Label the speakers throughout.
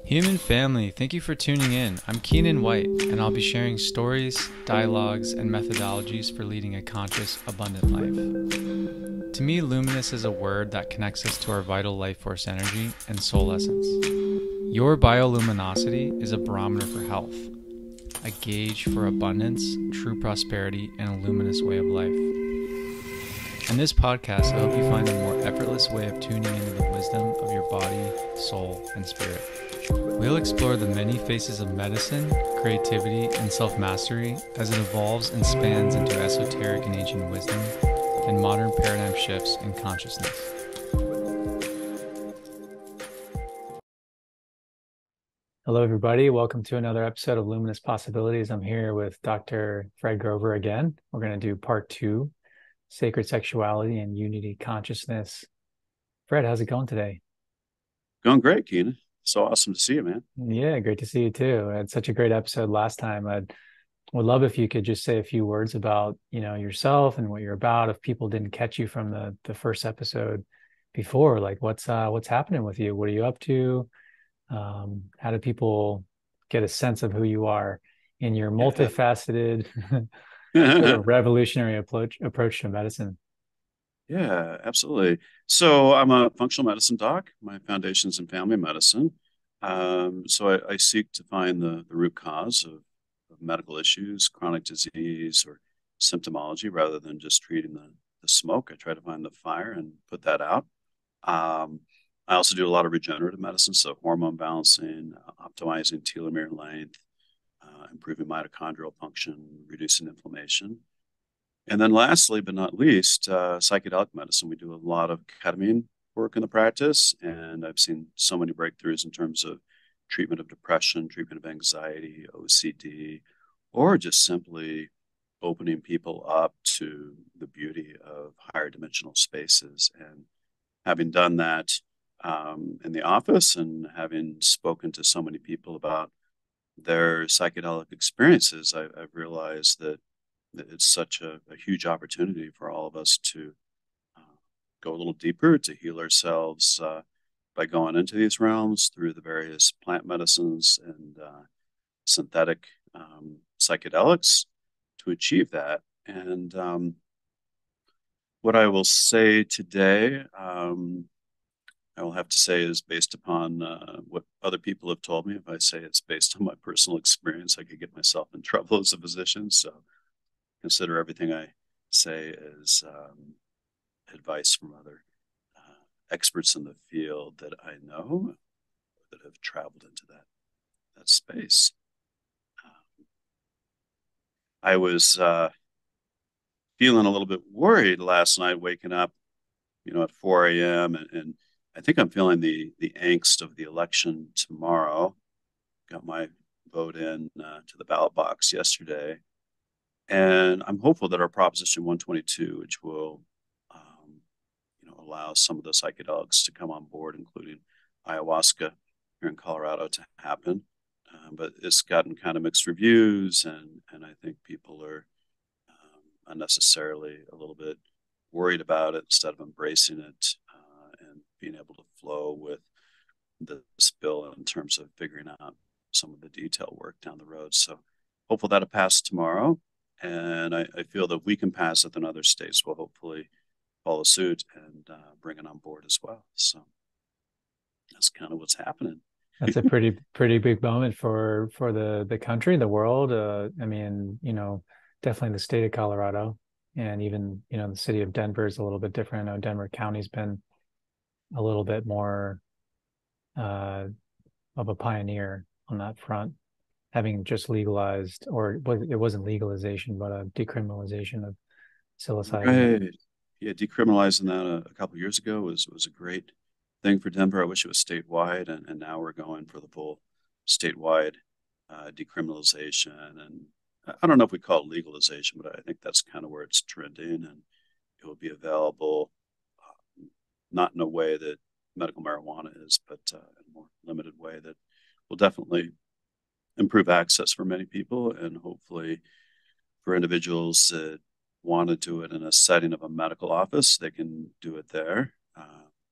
Speaker 1: Human family, thank you for tuning in. I'm Keenan White, and I'll be sharing stories, dialogues, and methodologies for leading a conscious, abundant life. To me, luminous is a word that connects us to our vital life force energy and soul essence. Your bioluminosity is a barometer for health, a gauge for abundance, true prosperity, and a luminous way of life. In this podcast, I hope you find a more effortless way of tuning into the wisdom of your body, soul, and spirit. We'll explore the many faces of medicine, creativity, and self-mastery as it evolves and spans into esoteric and ancient wisdom and modern paradigm shifts in consciousness. Hello, everybody. Welcome to another episode of Luminous Possibilities. I'm here with Dr. Fred Grover again. We're going to do part 2, Sacred Sexuality and Unity Consciousness. Fred, how's it going today?
Speaker 2: Going great, Keenan. So awesome to see you, man.
Speaker 1: Yeah, great to see you too. I had such a great episode last time. I would love if you could just say a few words about, yourself and what you're about. If people didn't catch you from the first episode before, like what's happening with you? What are you up to? How do people get a sense of who you are in your
Speaker 2: Yeah.
Speaker 1: multifaceted sort of revolutionary approach to medicine?
Speaker 2: Yeah, absolutely. So I'm a functional medicine doc. My foundation's in family medicine. So I seek to find the root cause of medical issues, chronic disease, or symptomology rather than just treating the smoke. I try to find the fire and put that out. Um, I also do a lot of regenerative medicine, so hormone balancing, optimizing telomere length, improving mitochondrial function, reducing inflammation. And then lastly, but not least, psychedelic medicine. We do a lot of ketamine work in the practice, and I've seen so many breakthroughs in terms of treatment of depression, treatment of anxiety, OCD, or just simply opening people up to the beauty of higher dimensional spaces. And having done that in the office and having spoken to so many people about their psychedelic experiences, I've realized that it's such a huge opportunity for all of us to uh, go a little deeper, to heal ourselves by going into these realms through the various plant medicines and synthetic psychedelics to achieve that. And what I will say today, I will have to say is based upon what other people have told me. If I say it's based on my personal experience, I could get myself in trouble as a physician. So consider everything I say as advice from other experts in the field that I know that have traveled into that space. I was feeling a little bit worried last night, waking up, at 4 a.m. And I think I'm feeling the angst of the election tomorrow. Got my vote in to the ballot box yesterday. And I'm hopeful that our Proposition 122, which will, allow some of the psychedelics to come on board, including Ayahuasca here in Colorado, to happen. But it's gotten kind of mixed reviews, and I think people are unnecessarily a little bit worried about it instead of embracing it and being able to flow with this bill in terms of figuring out some of the detail work down the road. So hopeful that'll pass tomorrow. And I feel that we can pass it, and other states will hopefully follow suit and bring it on board as well. So that's kind of what's happening.
Speaker 1: That's a pretty big moment for the country, the world. Definitely the state of Colorado, and even the city of Denver is a little bit different. I know Denver County's been a little bit more uh, of a pioneer on that front, having just legalized, or it wasn't legalization, but a decriminalization of psilocybin.
Speaker 2: Right. Yeah, decriminalizing that a couple of years ago was a great thing for Denver. I wish it was statewide, and now we're going for the full statewide decriminalization. And I don't know if we call it legalization, but I think that's kind of where it's trending, and it will be available not in a way that medical marijuana is, but in a more limited way that will definitely improve access for many people, and hopefully for individuals that want to do it in a setting of a medical office, they can do it there,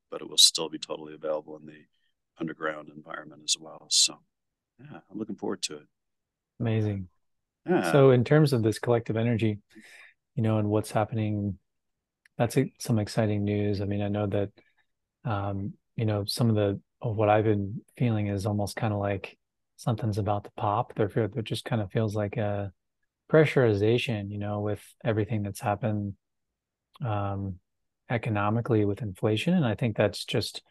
Speaker 2: but it will still be totally available in the underground environment as well. So yeah, I'm looking forward to it.
Speaker 1: Amazing.
Speaker 2: Yeah.
Speaker 1: So in terms of this collective energy, and what's happening, that's some exciting news. I mean, I know that some of what I've been feeling is almost kind of like something's about to pop. There just kind of feels like a pressurization, with everything that's happened um, economically with inflation. And I think that's just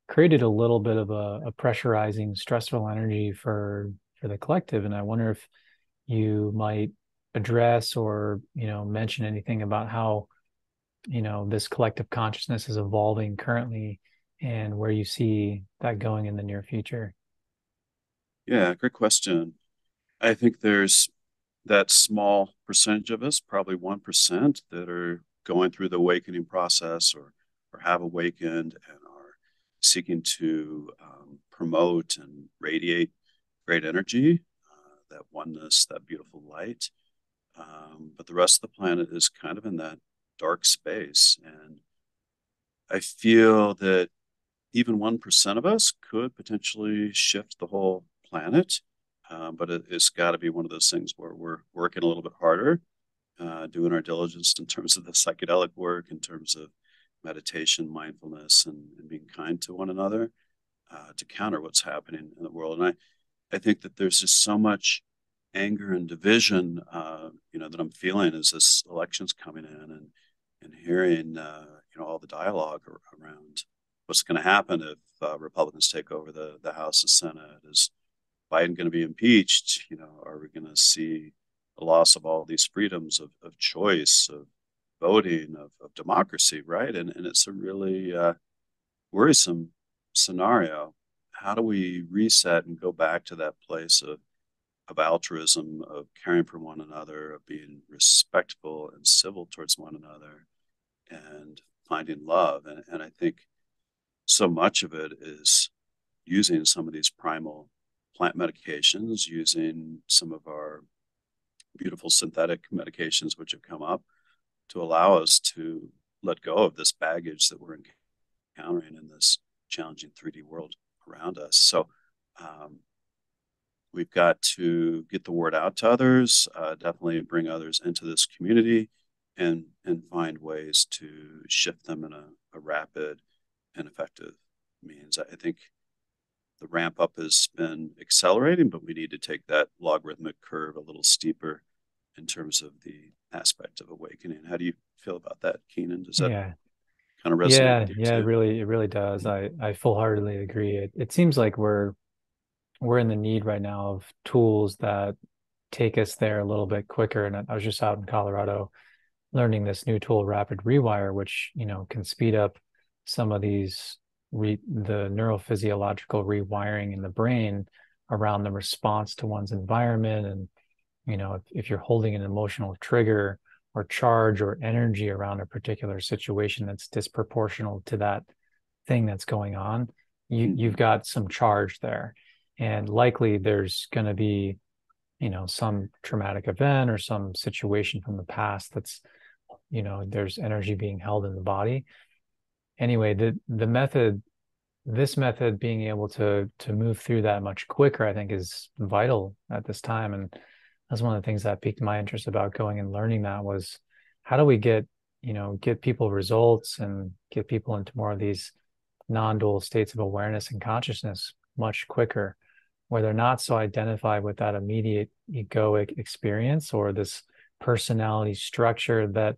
Speaker 1: created a little bit of a pressurizing, stressful energy for the collective. And I wonder if you might address or, mention anything about how, this collective consciousness is evolving currently and where you see that going in the near future.
Speaker 2: Yeah, great question. I think there's that small percentage of us, probably 1%, that are going through the awakening process or have awakened and are seeking to promote and radiate great energy, that oneness, that beautiful light. But the rest of the planet is kind of in that dark space. And I feel that even 1% of us could potentially shift the whole planet. But it's got to be one of those things where we're working a little bit harder, doing our diligence in terms of the psychedelic work, in terms of meditation, mindfulness, and being kind to one another to counter what's happening in the world. And I think that there's just so much anger and division, that I'm feeling as this election's coming in and hearing, all the dialogue around what's going to happen if Republicans take over the House and Senate. Is Biden going to be impeached? Are we going to see the loss of all these freedoms of choice, of voting, of democracy, right? And it's a really worrisome scenario. How do we reset and go back to that place of altruism, of caring for one another, of being respectful and civil towards one another, and finding love? And I think so much of it is using some of these primal plant medications, using some of our beautiful synthetic medications which have come up to allow us to let go of this baggage that we're encountering in this challenging 3D world around us. So we've got to get the word out to others, definitely bring others into this community and find ways to shift them in a rapid and effective means. I think the ramp up has been accelerating, but we need to take that logarithmic curve a little steeper in terms of the aspect of awakening. How do you feel about that, Keenan? Does that
Speaker 1: Yeah.
Speaker 2: kind of resonate
Speaker 1: Yeah,
Speaker 2: with you
Speaker 1: yeah,
Speaker 2: too?
Speaker 1: it really does. I full-heartedly agree. It seems like we're in the need right now of tools that take us there a little bit quicker. And I was just out in Colorado learning this new tool, Rapid Rewire, which, can speed up some of the neurophysiological rewiring in the brain around the response to one's environment. And, if you're holding an emotional trigger or charge or energy around a particular situation that's disproportional to that thing that's going on, you've got some charge there. And likely there's going to be, some traumatic event or some situation from the past that's, there's energy being held in the body. Anyway, this method being able to move through that much quicker, I think is vital at this time. And that's one of the things that piqued my interest about going and learning that was how do we get people results and get people into more of these non-dual states of awareness and consciousness much quicker, where they're not so identified with that immediate egoic experience or this personality structure that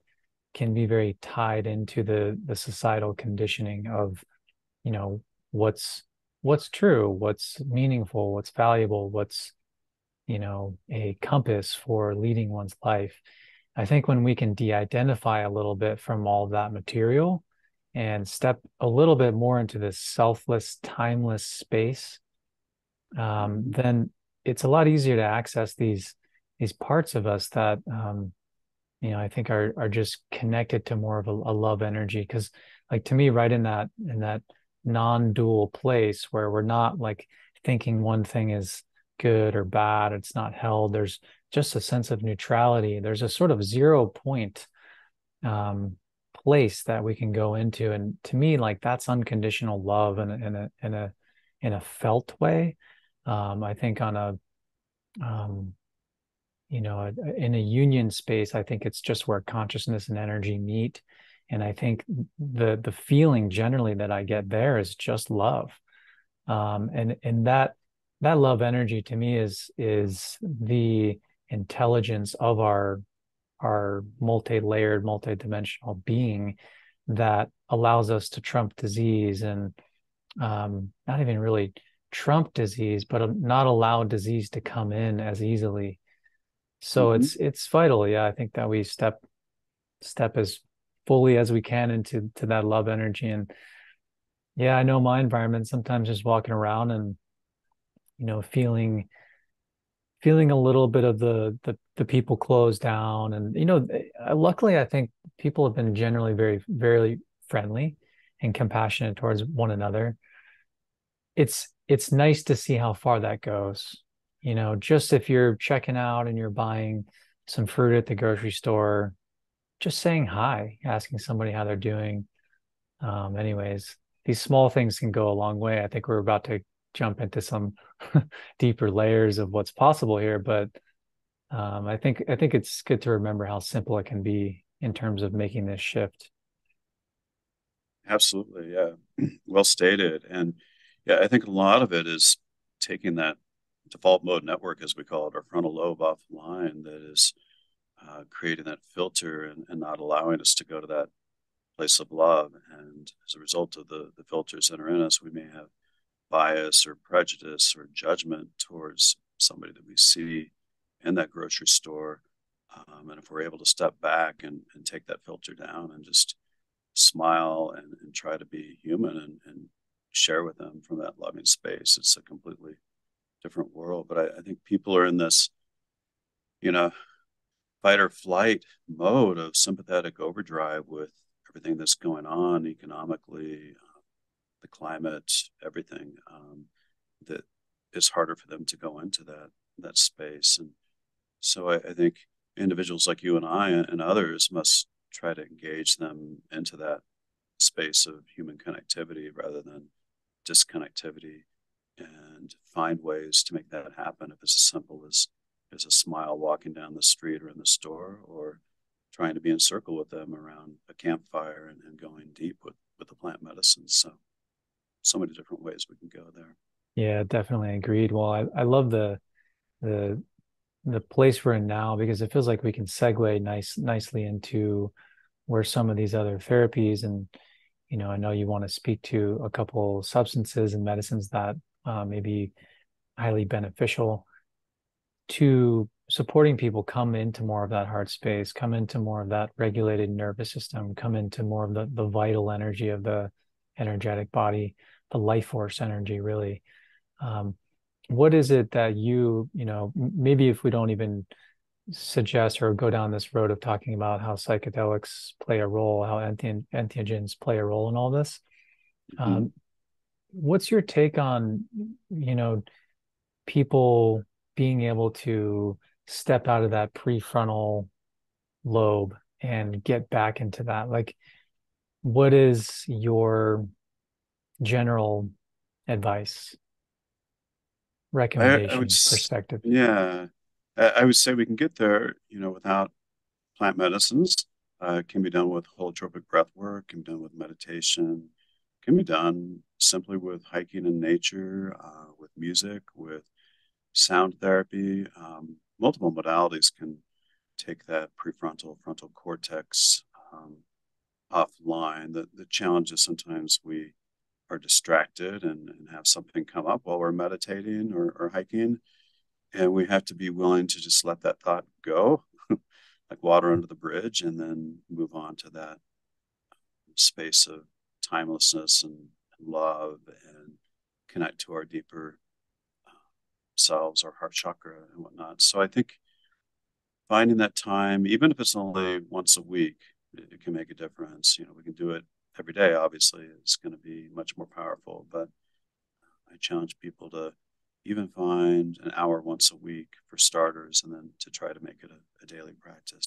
Speaker 1: can be very tied into the societal conditioning of, you know, what's true, what's meaningful, what's valuable, what's, a compass for leading one's life. I think when we can de-identify a little bit from all of that material and step a little bit more into this selfless, timeless space, then it's a lot easier to access these parts of us that I think are just connected to more of a love energy. Because, like, to me, right in that non-dual place where we're not like thinking one thing is good or bad, it's not held. There's just a sense of neutrality. There's a sort of 0 point um, place that we can go into, and to me, like, that's unconditional love and a
Speaker 3: in a felt way. I think on a um, in a union space, I think it's just where consciousness and energy meet. And I think the feeling generally that I get there is just love. And that love energy to me is the intelligence of our multi-layered, multi-dimensional being that allows us to trump disease and not even really trump disease, but not allow disease to come in as easily. So
Speaker 2: Hmm.
Speaker 3: it's vital, yeah. I think that we step as fully as we can into that love energy. And yeah, I know my environment sometimes just walking around and feeling a little bit of the people close down. And luckily I think people have been generally very, very friendly and compassionate towards one another. It's nice to see how far that goes. Just if you're checking out and you're buying some fruit at the grocery store, just saying hi, asking somebody how they're doing. Anyways, these small things can go a long way. I think we're about to jump into some deeper layers of what's possible here, but I think it's good to remember how simple it can be in terms of making this shift.
Speaker 2: Absolutely, yeah. Well stated. And yeah, I think a lot of it is taking that default mode network, as we call it, our frontal lobe offline, that is creating that filter and not allowing us to go to that place of love. And as a result of the filters that are in us, we may have bias or prejudice or judgment towards somebody that we see in that grocery store. And if we're able to step back and take that filter down and just smile and try to be human and share with them from that loving space, it's a completely different world. But I think people are in this, you know, fight or flight mode of sympathetic overdrive with everything that's going on economically, the climate, everything, that is harder for them to go into that space. And so I think individuals like you and I and others must try to engage them into that space of human connectivity rather than disconnectivity, and find ways to make that happen. If it's as simple as a smile walking down the street or in the store, or trying to be in circle with them around a campfire and going deep with the plant medicines. So many different ways we can go there.
Speaker 3: Yeah, definitely agreed. Well, I love the the place we're in now because it feels like we can segue nicely into where some of these other therapies and I know you want to speak to a couple substances and medicines that may be highly beneficial to supporting people come into more of that heart space, come into more of that regulated nervous system, come into more of the vital energy of the energetic body, the life force energy, really. Um, what is it that maybe if we don't even suggest or go down this road of talking about how psychedelics play a role, how entheogens play a role in all this,
Speaker 2: Mm-hmm.
Speaker 3: um, what's your take on, people being able to step out of that prefrontal lobe and get back into that? Like, what is your general advice,
Speaker 2: I would,
Speaker 3: recommendation, perspective?
Speaker 2: yeah, I would say we can get there, without plant medicines. It can be done with holotropic breath work, can be done with meditation, can be done simply with hiking in nature, with music, with sound therapy. Multiple modalities can take that prefrontal frontal cortex offline. The challenge is sometimes we are distracted and have something come up while we're meditating or hiking, and we have to be willing to just let that thought go, like water under the bridge, and then move on to that space of timelessness and love, and connect to our deeper selves, our heart chakra, and whatnot. So I think finding that time, even if it's only once a week, it can make a difference. We can do it every day. Obviously, it's going to be much more powerful, but I challenge people to even find an hour once a week for starters, and then to try to make it a daily practice.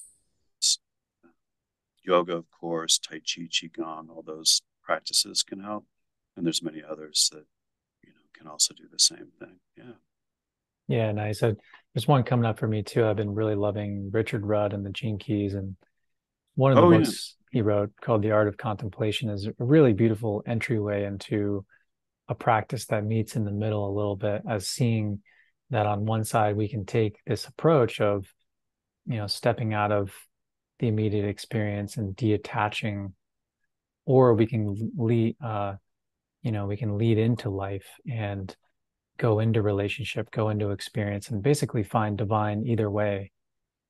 Speaker 2: Yoga, of course, Tai Chi, Qigong, all those practices can help. And there's many others that, can also do the same thing. Yeah.
Speaker 3: Yeah, nice. There's one coming up for me too. I've been really loving Richard Rudd and the Gene Keys, and one of the
Speaker 2: Oh, yeah.
Speaker 3: books he wrote called The Art of Contemplation is a really beautiful entryway into a practice that meets in the middle a little bit, as seeing that on one side we can take this approach of, stepping out of the immediate experience and detaching, or we can lead into life and go into relationship, go into experience, and basically find divine either way.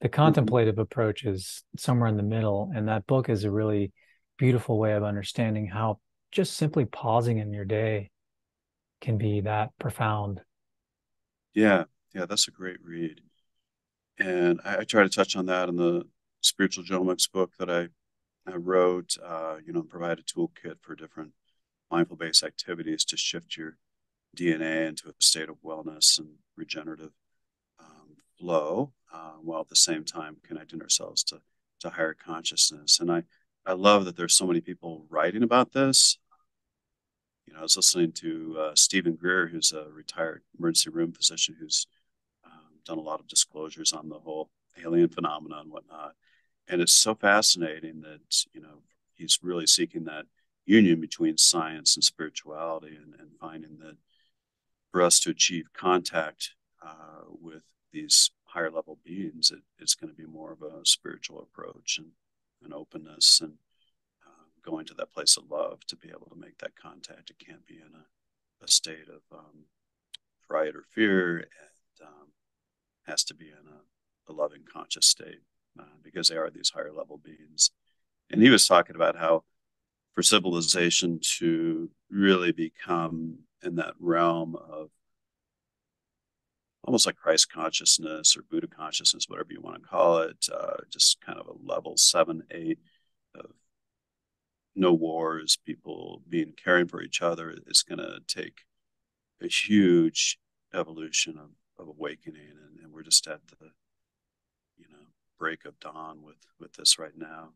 Speaker 3: The
Speaker 2: Mhm.
Speaker 3: contemplative approach is somewhere in the middle, and that book is a really beautiful way of understanding how just simply pausing in your day can be that profound.
Speaker 2: Yeah. Yeah. That's a great read. And I try to touch on that in the spiritual genomics book that I wrote, provide a toolkit for different mindful based activities to shift your DNA into a state of wellness and regenerative flow, while at the same time connecting ourselves to higher consciousness. And I love that there's so many people writing about this. I was listening to Stephen Greer, who's a retired emergency room physician who's done a lot of disclosures on the whole alien phenomena and whatnot. And it's so fascinating that, he's really seeking that union between science and spirituality, and finding that for us to achieve contact with these higher level beings, it's going to be more of a spiritual approach and an openness, and going to that place of love to be able to make that contact. It can't be in a state of fright or fear, and has to be in a loving conscious state, because they are these higher level beings. And he was talking about how for civilization to really become in that realm of almost like Christ consciousness or Buddha consciousness, whatever you want to call it, just kind of a level 7, 8 of no wars, people being caring for each other. It's going to take a huge evolution of awakening, and we're just at the break of dawn with this right now,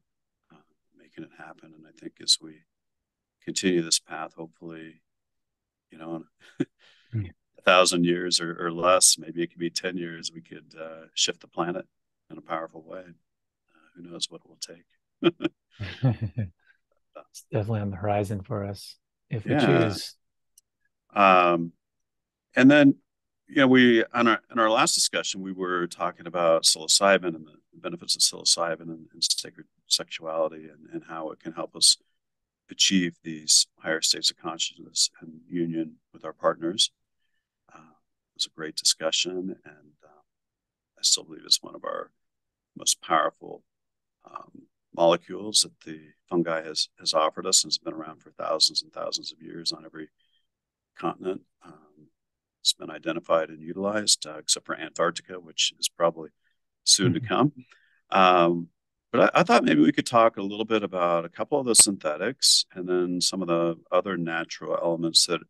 Speaker 2: uh, making it happen. And I think as we continue this path, hopefully, in 1,000 years or less, maybe it could be 10 years, we could shift the planet in a powerful way. Who knows what it will take?
Speaker 3: It's definitely on the horizon for us if we
Speaker 2: Yeah.
Speaker 3: choose.
Speaker 2: Um, and then, we in our last discussion, we were talking about psilocybin and the benefits of psilocybin and sacred sexuality, and how it can help us achieve these higher states of consciousness and union with our partners. It was a great discussion, and I still believe it's one of our most powerful molecules that the fungi has offered us, and it's been around for thousands and thousands of years on every continent. It's been identified and utilized, except for Antarctica, which is probably soon to come. But I thought maybe we could talk a little bit about a couple of the synthetics, and then some of the other natural elements that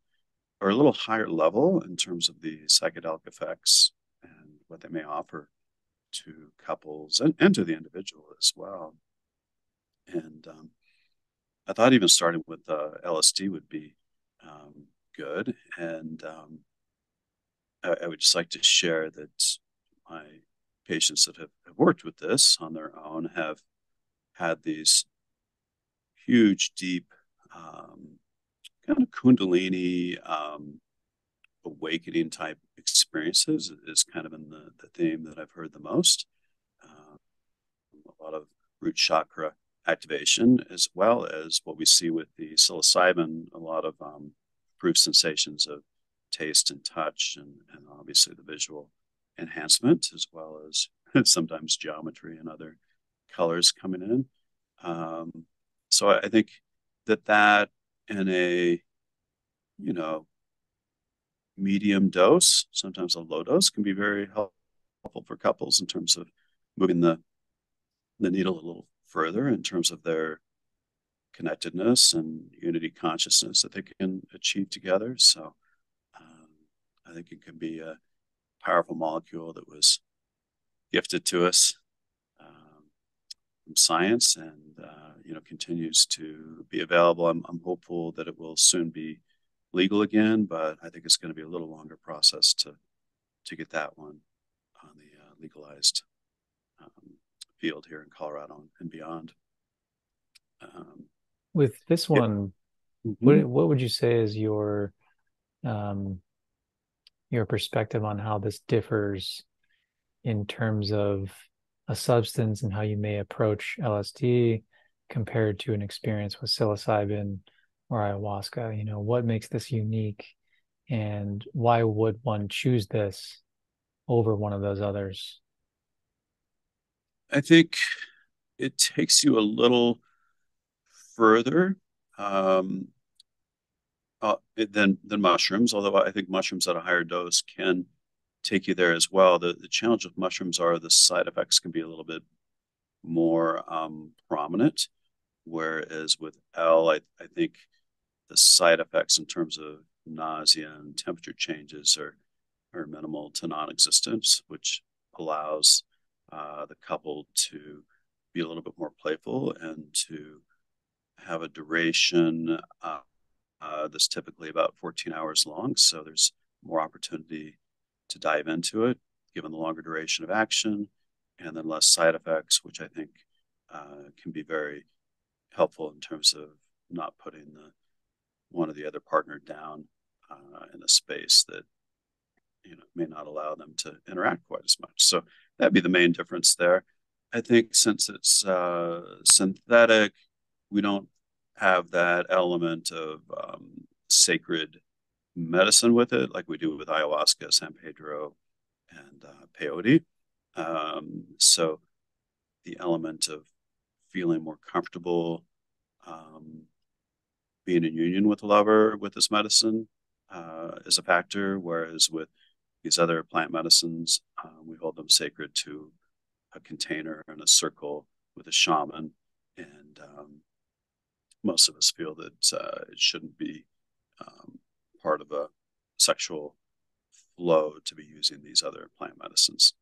Speaker 2: are a little higher level in terms of the psychedelic effects and what they may offer to couples and to the individual as well. And I thought even starting with LSD would be good. And I would just like to share that my patients that have worked with this on their own have had these huge, deep, kind of Kundalini awakening type experiences is kind of in the theme that I've heard the most. A lot of root chakra activation, as well as what we see with the psilocybin, a lot of improved sensations of taste and touch, and obviously the visual enhancement, as well as sometimes geometry and other colors coming in. So I think that in a, medium dose, sometimes a low dose, can be very helpful for couples in terms of moving the needle a little further in terms of their connectedness and unity consciousness that they can achieve together. So I think it can be a powerful molecule that was gifted to us from science, and continues to be available. I'm hopeful that it will soon be legal again, but I think it's going to be a little longer process to get that one on the legalized field here in Colorado and beyond.
Speaker 3: With this
Speaker 2: Yeah.
Speaker 3: one,
Speaker 2: Mm-hmm.
Speaker 3: what would you say is um, your perspective on how this differs in terms of a substance and how you may approach LSD compared to an experience with psilocybin or ayahuasca? You know, what makes this unique, and why would one choose this over one of those others?
Speaker 2: I think it takes you a little further um, than mushrooms, although I think mushrooms at a higher dose can take you there as well. The challenge with mushrooms are the side effects can be a little bit more prominent, whereas with I think the side effects in terms of nausea and temperature changes are minimal to non-existent, which allows the couple to be a little bit more playful and to have a duration that's typically about 14 hours long. So there's more opportunity to dive into it, given the longer duration of action, and then less side effects, which I think can be very helpful in terms of not putting one or the other partner down in a space that may not allow them to interact quite as much. So that'd be the main difference there. I think since it's synthetic, we don't have that element of sacred medicine with it, like we do with ayahuasca, San Pedro, and peyote. So the element of feeling more comfortable being in union with a lover with this medicine is a factor, whereas with these other plant medicines, we hold them sacred to a container and a circle with a shaman, and most of us feel that it shouldn't be part of a sexual flow to be using these other plant medicines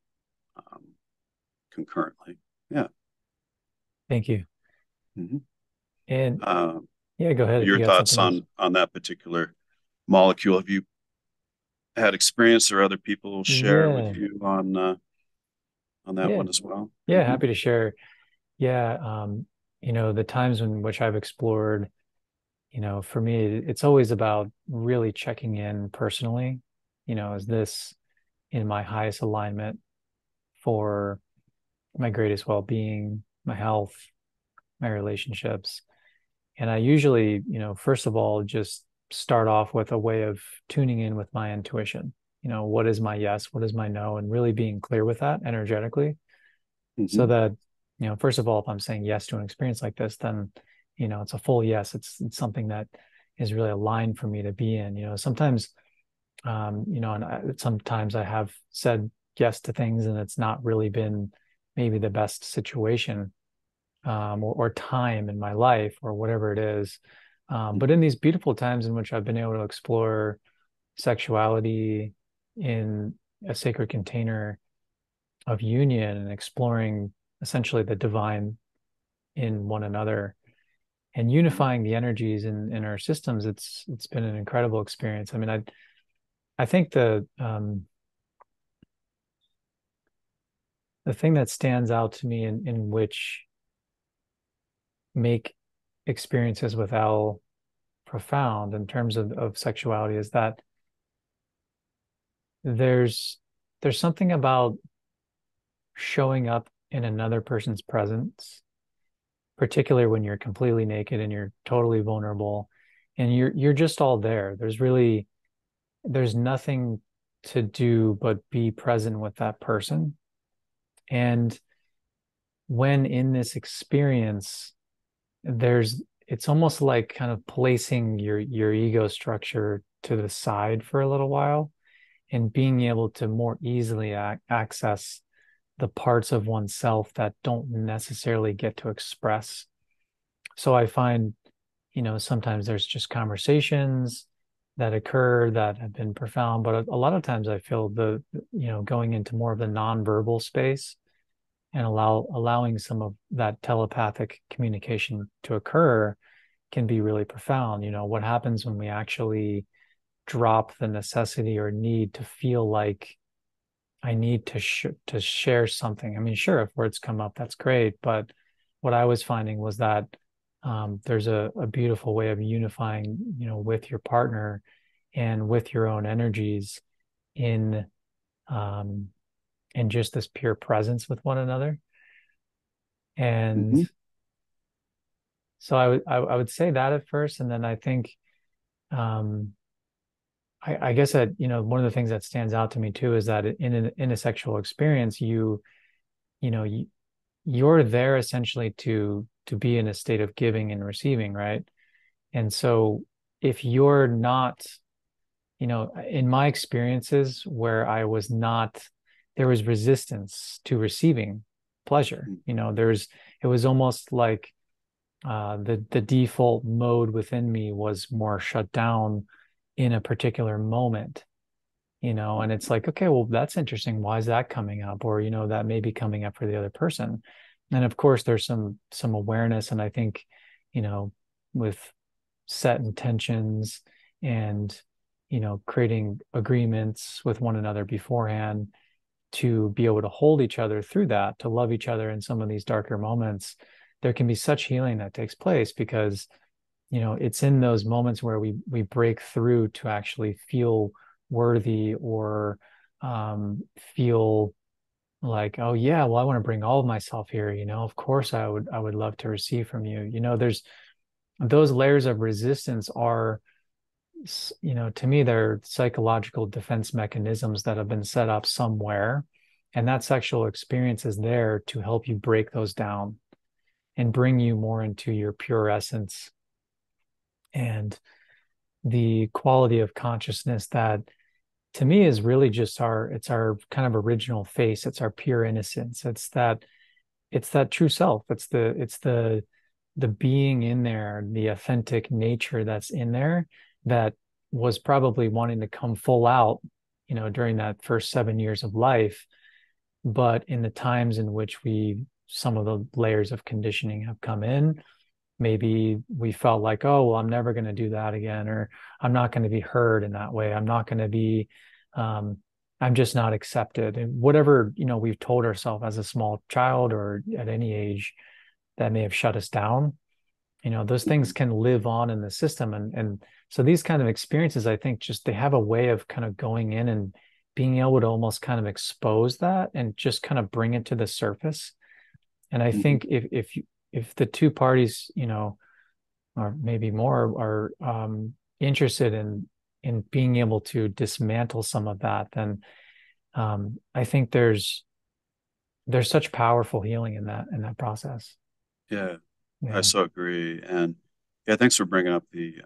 Speaker 2: concurrently. Yeah.
Speaker 3: Thank you.
Speaker 2: Mm-hmm.
Speaker 3: And yeah, go ahead if
Speaker 2: Your
Speaker 3: you got
Speaker 2: thoughts
Speaker 3: something else.
Speaker 2: on that particular molecule? Have you had experience or other people share with
Speaker 3: Yeah,
Speaker 2: you on that
Speaker 3: yeah,
Speaker 2: one as well?
Speaker 3: yeah.
Speaker 2: Mm-hmm.
Speaker 3: Happy to share. Yeah, you know, the times in which I've explored, you know, for me, it's always about really checking in personally. You know, is this in my highest alignment for my greatest well-being, my health, my relationships? And I usually, you know, first of all, just start off with a way of tuning in with my intuition. You know, what is my yes? What is my no? And really being clear with that energetically, so
Speaker 2: Mm-hmm.
Speaker 3: that, you know, first of all, if I'm saying yes to an experience like this, then, you know, it's a full yes. It's something that is really aligned for me to be in. You know, sometimes, you know, and sometimes I have said yes to things and it's not really been maybe the best situation, or time in my life or whatever it is. But in these beautiful times in which I've been able to explore sexuality in a sacred container of union and exploring essentially the divine in one another and unifying the energies in our systems, it's been an incredible experience. I mean, I think the thing that stands out to me in which make experiences with L profound in terms of sexuality is that there's there's something about showing up in another person's presence, particularly when you're completely naked and you're totally vulnerable and you're just all there. There's nothing to do but be present with that person. And when in this experience, it's almost like kind of placing your ego structure to the side for a little while and being able to more easily access the parts of oneself that don't necessarily get to express. So I find, you know, sometimes there's just conversations that occur that have been profound, but a lot of times I feel you know, going into more of the nonverbal space and allowing some of that telepathic communication to occur can be really profound. You know, what happens when we actually drop the necessity or need to feel like I need to share something. I mean, sure, if words come up, that's great. But what I was finding was that there's a beautiful way of unifying, with your partner and with your own energies in um, in just this pure presence with one another. And
Speaker 2: Mm-hmm.
Speaker 3: so I would say that at first, and then I think um, I guess that one of the things that stands out to me too is that in a sexual experience, you know you, you're there essentially to be in a state of giving and receiving, right? And so if you're not, in my experiences where I was not, there was resistance to receiving pleasure. It was almost like the default mode within me was more shut down in a particular moment, and it's like, okay, well, that's interesting. Why is that coming up? Or, that may be coming up for the other person. And of course, there's some awareness. And I think, with set intentions and, creating agreements with one another beforehand to be able to hold each other through that, to love each other in some of these darker moments, there can be such healing that takes place because, it's in those moments where we break through to actually feel worthy or feel like, oh yeah, well, I want to bring all of myself here. Of course I would love to receive from you. There's those layers of resistance are, to me, they're psychological defense mechanisms that have been set up somewhere. And that sexual experience is there to help you break those down and bring you more into your pure essence and the quality of consciousness that to me is really just it's our kind of original face. It's our pure innocence. It's that true self. It's the being in there, the authentic nature that's in there that was probably wanting to come full out, during that first 7 years of life. But in the times in which some of the layers of conditioning have come in, maybe we felt like, oh, well, I'm never going to do that again, or I'm not going to be heard in that way. I'm not going to be, um, I'm just not accepted. And whatever, we've told ourselves as a small child or at any age that may have shut us down, those things can live on in the system. And so these kind of experiences, I think just they have a way of kind of going in and being able to almost kind of expose that and just kind of bring it to the surface. And I
Speaker 2: Mm-hmm.
Speaker 3: think if the two parties, or maybe more, are interested in being able to dismantle some of that, then I think there's such powerful healing in that process.
Speaker 2: Yeah, I
Speaker 3: Yeah.
Speaker 2: so agree. And yeah, thanks for bringing up the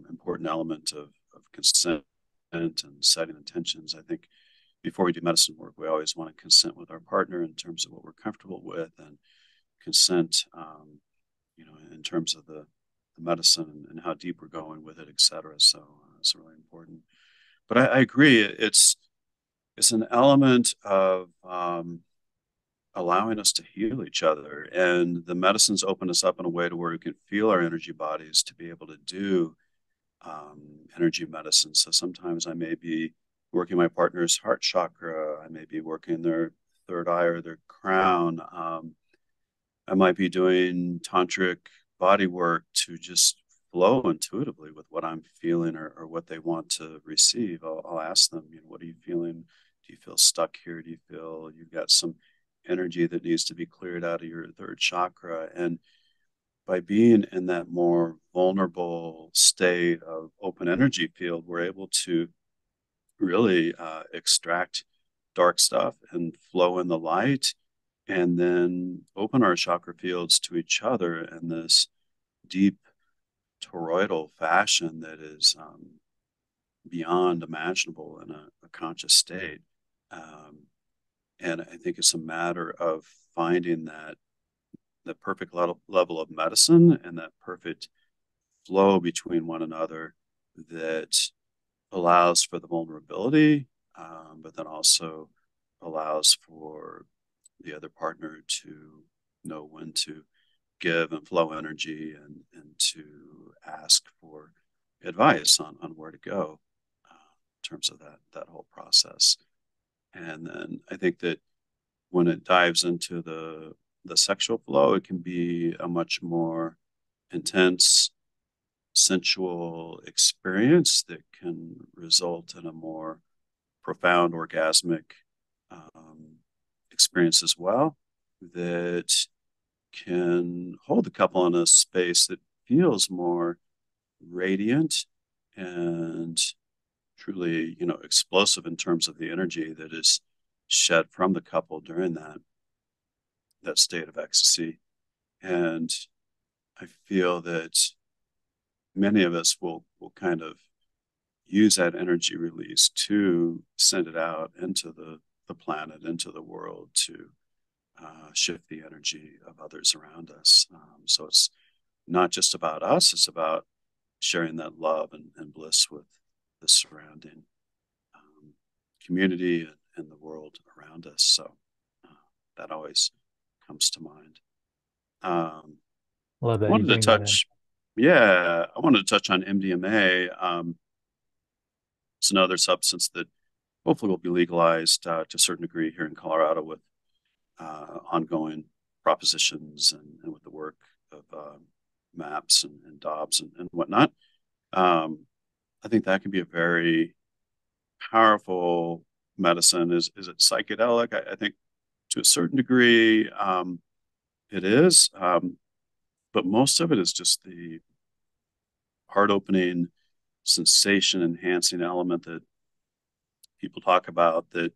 Speaker 2: important element of consent and setting intentions. I think before we do medicine work, we always want to consent with our partner in terms of what we're comfortable with, and consent, in terms of the medicine and how deep we're going with it, et cetera. So it's really important. But I agree. It's an element of allowing us to heal each other. And the medicines open us up in a way to where we can feel our energy bodies to be able to do energy medicine. So sometimes I may be working my partner's heart chakra. I may be working their third eye or their crown. I might be doing tantric body work to just flow intuitively with what I'm feeling or what they want to receive. I'll ask them, what are you feeling? Do you feel stuck here? Do you feel you've got some energy that needs to be cleared out of your third chakra? And by being in that more vulnerable state of open energy field, we're able to really extract dark stuff and flow in the light, and then open our chakra fields to each other in this deep toroidal fashion that is beyond imaginable in a conscious state. Um, and I think it's a matter of finding the perfect level of medicine and that perfect flow between one another that allows for the vulnerability, but then also allows for the other partner to know when to give and flow energy, and to ask for advice on where to go. terms of that whole process. And then I think that when it dives into the sexual flow, it can be a much more intense, sensual experience that can result in a more profound orgasmic experience as well, that can hold the couple in a space that feels more radiant and truly, explosive in terms of the energy that is shed from the couple during that state of ecstasy. And I feel that many of us will kind of use that energy release to send it out into the planet, into the world, to shift the energy of others around us. So it's not just about us, it's about sharing that love and bliss with the surrounding community and the world around us. So that always comes to mind.
Speaker 3: Love that you
Speaker 2: wanted to
Speaker 3: bring that in.
Speaker 2: touch, yeah, I wanted to touch on MDMA. It's another substance that hopefully will be legalized to a certain degree here in Colorado with ongoing propositions and with the work of MAPS and Dobbs and whatnot. I think that can be a very powerful medicine. Is it psychedelic? I think to a certain degree it is, but most of it is just the heart-opening, sensation-enhancing element that people talk about that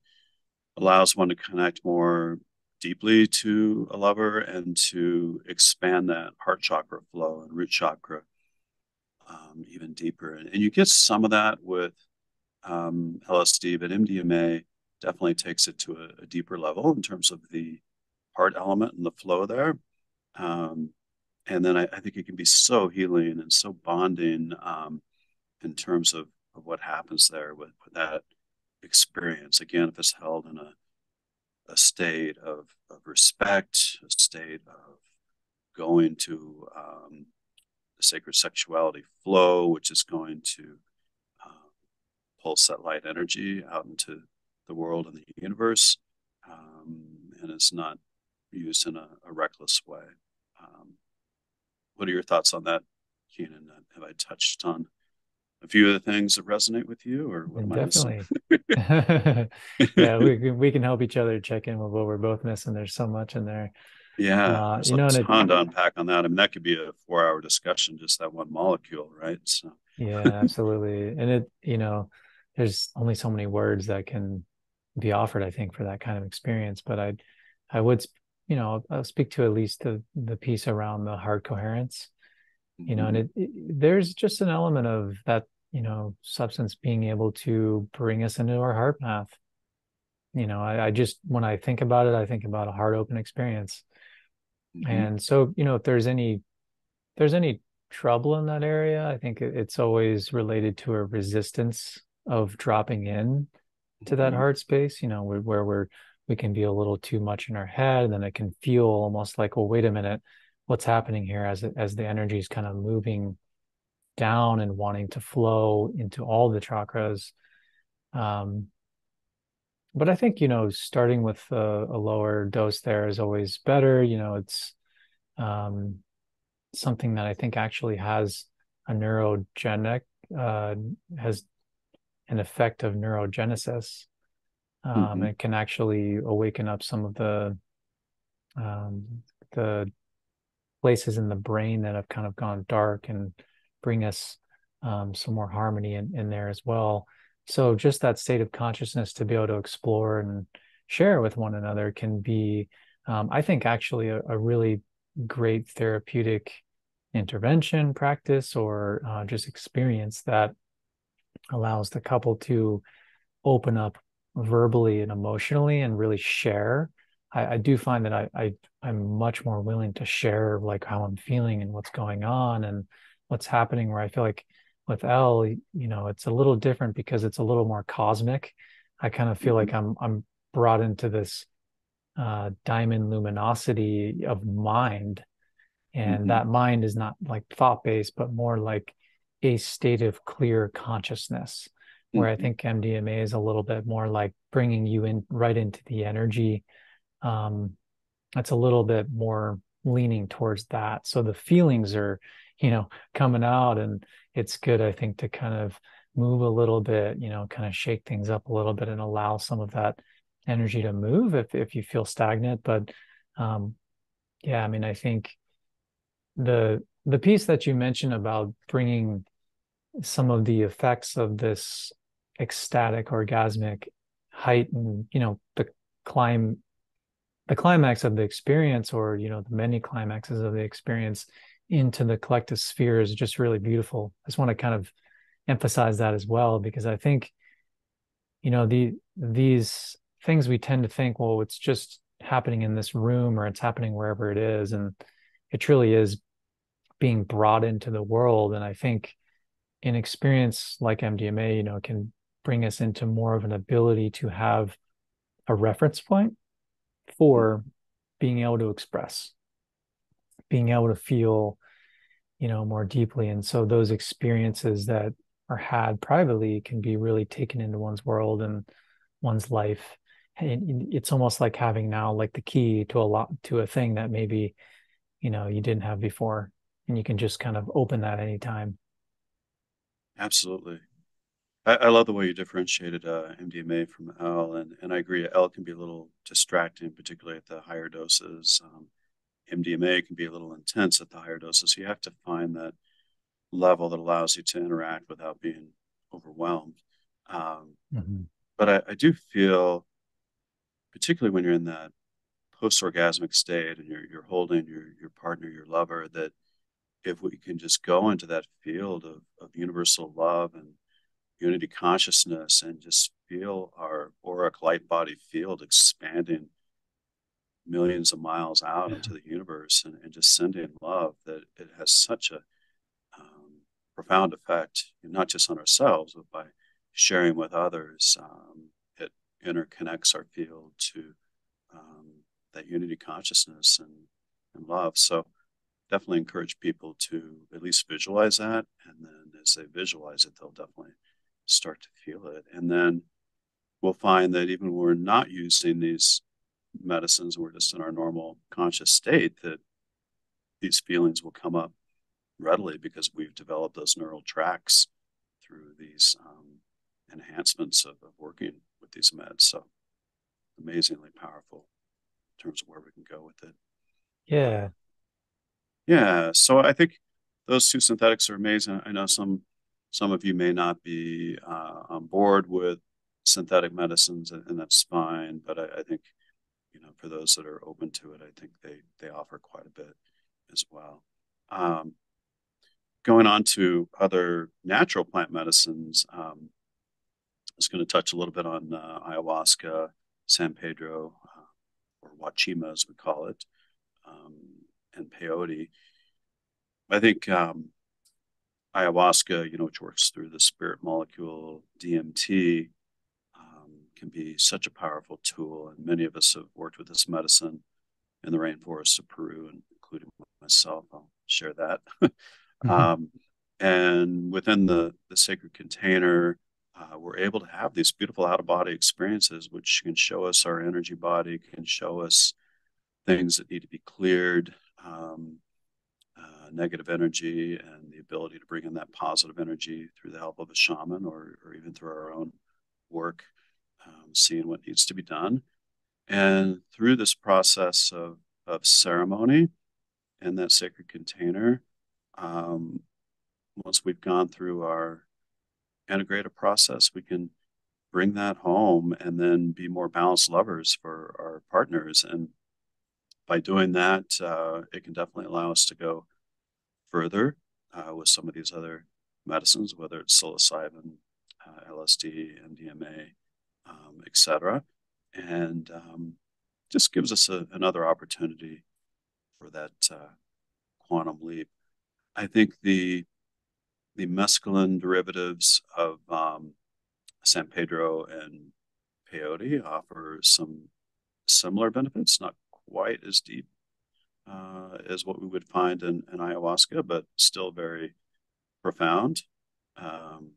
Speaker 2: allows one to connect more deeply to a lover and to expand that heart chakra flow and root chakra even deeper. And you get some of that with LSD, but MDMA definitely takes it to a deeper level in terms of the heart element and the flow there. And then I think it can be so healing and so bonding in terms of what happens there with that experience. Again, if it's held in a state of respect, a state of going to the sacred sexuality flow, which is going to pulse that light energy out into the world and the universe, and it's not used in a reckless way. What are your thoughts on that, Keenan? Have I touched on a few of the things that resonate with you, or what am I missing?
Speaker 3: Definitely. Yeah, we can help each other check in with what we're both missing. There's so much in there.
Speaker 2: Yeah, there's a
Speaker 3: And
Speaker 2: ton to unpack on that. I mean, that could be a 4-hour discussion, just that one molecule, right? So
Speaker 3: yeah, absolutely. And there's only so many words that can be offered, I think, for that kind of experience. But I would, I'll speak to at least the piece around the heart coherence, and there's just an element of that, substance being able to bring us into our heart path. I just, when I think about it, I think about a heart open experience. And so, if there's any trouble in that area, I think it's always related to a resistance of dropping in to that heart space, where we can be a little too much in our head, and then it can feel almost like, well, wait a minute, what's happening here as the energy is kind of moving down and wanting to flow into all the chakras. But I think, starting with a lower dose there is always better. It's something that I think actually has a has an effect of neurogenesis. It can actually awaken up some of the places in the brain that have kind of gone dark and bring us some more harmony in there as well. So just that state of consciousness to be able to explore and share with one another can be, I think, actually a really great therapeutic intervention practice or just experience that allows the couple to open up verbally and emotionally and really share. I do find that I'm much more willing to share like how I'm feeling and what's going on and what's happening, where I feel like with Elle, it's a little different because it's a little more cosmic. I kind of feel like I'm brought into this diamond luminosity of mind, and that mind is not like thought based, but more like a state of clear consciousness where I
Speaker 2: Hmm.
Speaker 3: think MDMA is a little bit more like bringing you in right into the energy. Um, it's a little bit more leaning towards that. So the feelings are, coming out, and it's good, I think, to kind of move a little bit, kind of shake things up a little bit and allow some of that energy to move if you feel stagnant. But um, yeah, I mean, I think the piece that you mentioned about bringing some of the effects of this ecstatic orgasmic height and climb the climax of the experience, or the many climaxes of the experience, into the collective sphere is just really beautiful. I just want to kind of emphasize that as well, because I think these things, we tend to think, well, it's just happening in this room or it's happening wherever it is, and it truly is being brought into the world. And I think an experience like MDMA, can bring us into more of an ability to have a reference point for being able to express, being able to feel, more deeply. And so those experiences that are had privately can be really taken into one's world and one's life. And it's almost like having now like the key to a thing that maybe, you didn't have before. And you can just kind of open that anytime.
Speaker 2: Absolutely. I love the way you differentiated MDMA from L, and I agree. L can be a little distracting, particularly at the higher doses. MDMA can be a little intense at the higher doses. So you have to find that level that allows you to interact without being overwhelmed. Um,
Speaker 3: Mm-hmm.
Speaker 2: but I do feel, particularly when you're in that post-orgasmic state and you're holding your partner, your lover, that if we can just go into that field of universal love and unity consciousness and just feel our auric light body field expanding millions of miles out
Speaker 3: Yeah.
Speaker 2: into the universe, and just sending love, that it has such a profound effect, not just on ourselves, but by sharing with others. It interconnects our field to that unity consciousness and love. So definitely encourage people to at least visualize that. And then as they visualize it, they'll definitely start to feel it. And then we'll find that even when we're not using these medicines, we're just in our normal conscious state, that these feelings will come up readily because we've developed those neural tracks through these enhancements of working with these meds. So amazingly powerful in terms of where we can go with it.
Speaker 3: Yeah.
Speaker 2: Yeah, so I think those two synthetics are amazing. I know some of you may not be on board with synthetic medicines, and that's fine. But I think, for those that are open to it, I think they offer quite a bit as well. Um, Going on to other natural plant medicines, I was going to touch a little bit on ayahuasca, San Pedro, or Wachima as we call it, um, and peyote. I think ayahuasca, which works through the spirit molecule DMT, can be such a powerful tool. And many of us have worked with this medicine in the rainforests of Peru, and including myself. I'll share that.
Speaker 3: Mm-hmm.
Speaker 2: um, and within the sacred container, we're able to have these beautiful out of body experiences, which can show us our energy body, can show us things that need to be cleared. Negative energy, and the ability to bring in that positive energy through the help of a shaman, or even through our own work, seeing what needs to be done. And through this process of ceremony in that sacred container, um, once we've gone through our integrative process, we can bring that home and then be more balanced lovers for our partners. And by doing that, it can definitely allow us to go further with some of these other medicines, whether it's psilocybin, LSD, MDMA, etc., and just gives us another opportunity for that quantum leap. I think the mescaline derivatives of San Pedro and peyote offer some similar benefits, not quite as deep as what we would find in ayahuasca, but still very profound. Um,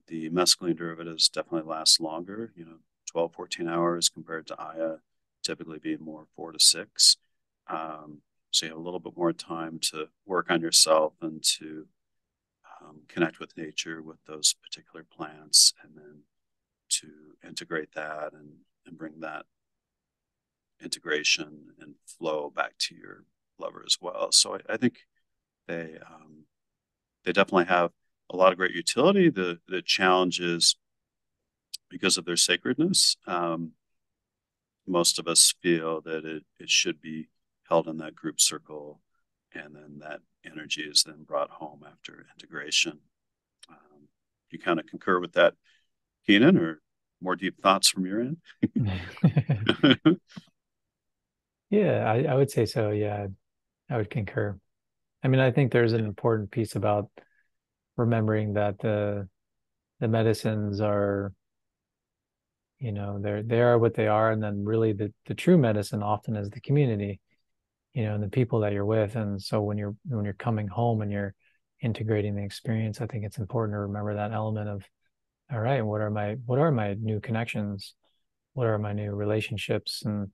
Speaker 2: The mescaline derivatives definitely last longer, 12, 14 hours compared to Aya, typically being more 4 to 6. So you have a little bit more time to work on yourself and to connect with nature with those particular plants, and then to integrate that and bring that integration and flow back to your lover as well. So I think they definitely have a lot of great utility. The challenge is because of their sacredness. Most of us feel that it should be held in that group circle, and then that energy is then brought home after integration. You kind of concur with that, Keenan, or more deep thoughts from your end?
Speaker 3: Yeah, I would say so. Yeah, I would concur. I mean, I think there's an important piece about remembering that the medicines are, they are what they are, and then really the true medicine often is the community, and the people that you're with. And so when you're coming home and you're integrating the experience, I think it's important to remember that element of, all right, what are my new connections? What are my new relationships? And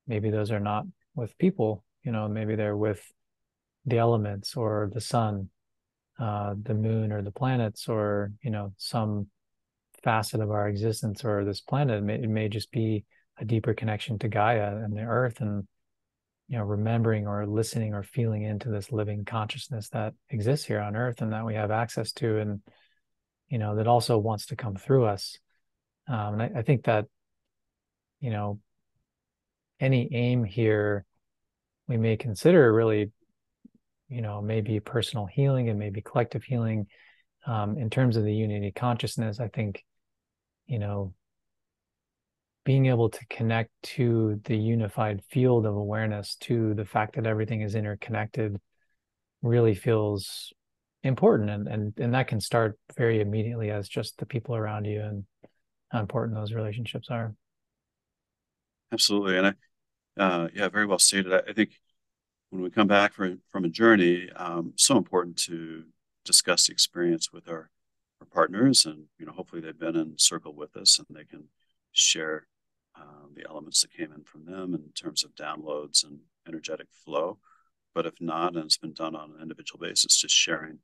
Speaker 3: maybe those are not with people, maybe they're with the elements or the sun, the moon or the planets, or, some facet of our existence or this planet. It may just be a deeper connection to Gaia and the earth, and, remembering or listening or feeling into this living consciousness that exists here on earth and that we have access to, and, that also wants to come through us. And I think that, you know, any aim here we may consider really, maybe personal healing and maybe collective healing. In terms of the unity consciousness, I think, being able to connect to the unified field of awareness, to the fact that everything is interconnected, really feels important. And that can start very immediately as just the people around you and how important those relationships are.
Speaker 2: Absolutely. And yeah, very well stated. I think when we come back from a journey, so important to discuss the experience with our partners, and hopefully they've been in circle with us and they can share the elements that came in from them in terms of downloads and energetic flow. But if not, and it's been done on an individual basis, just sharing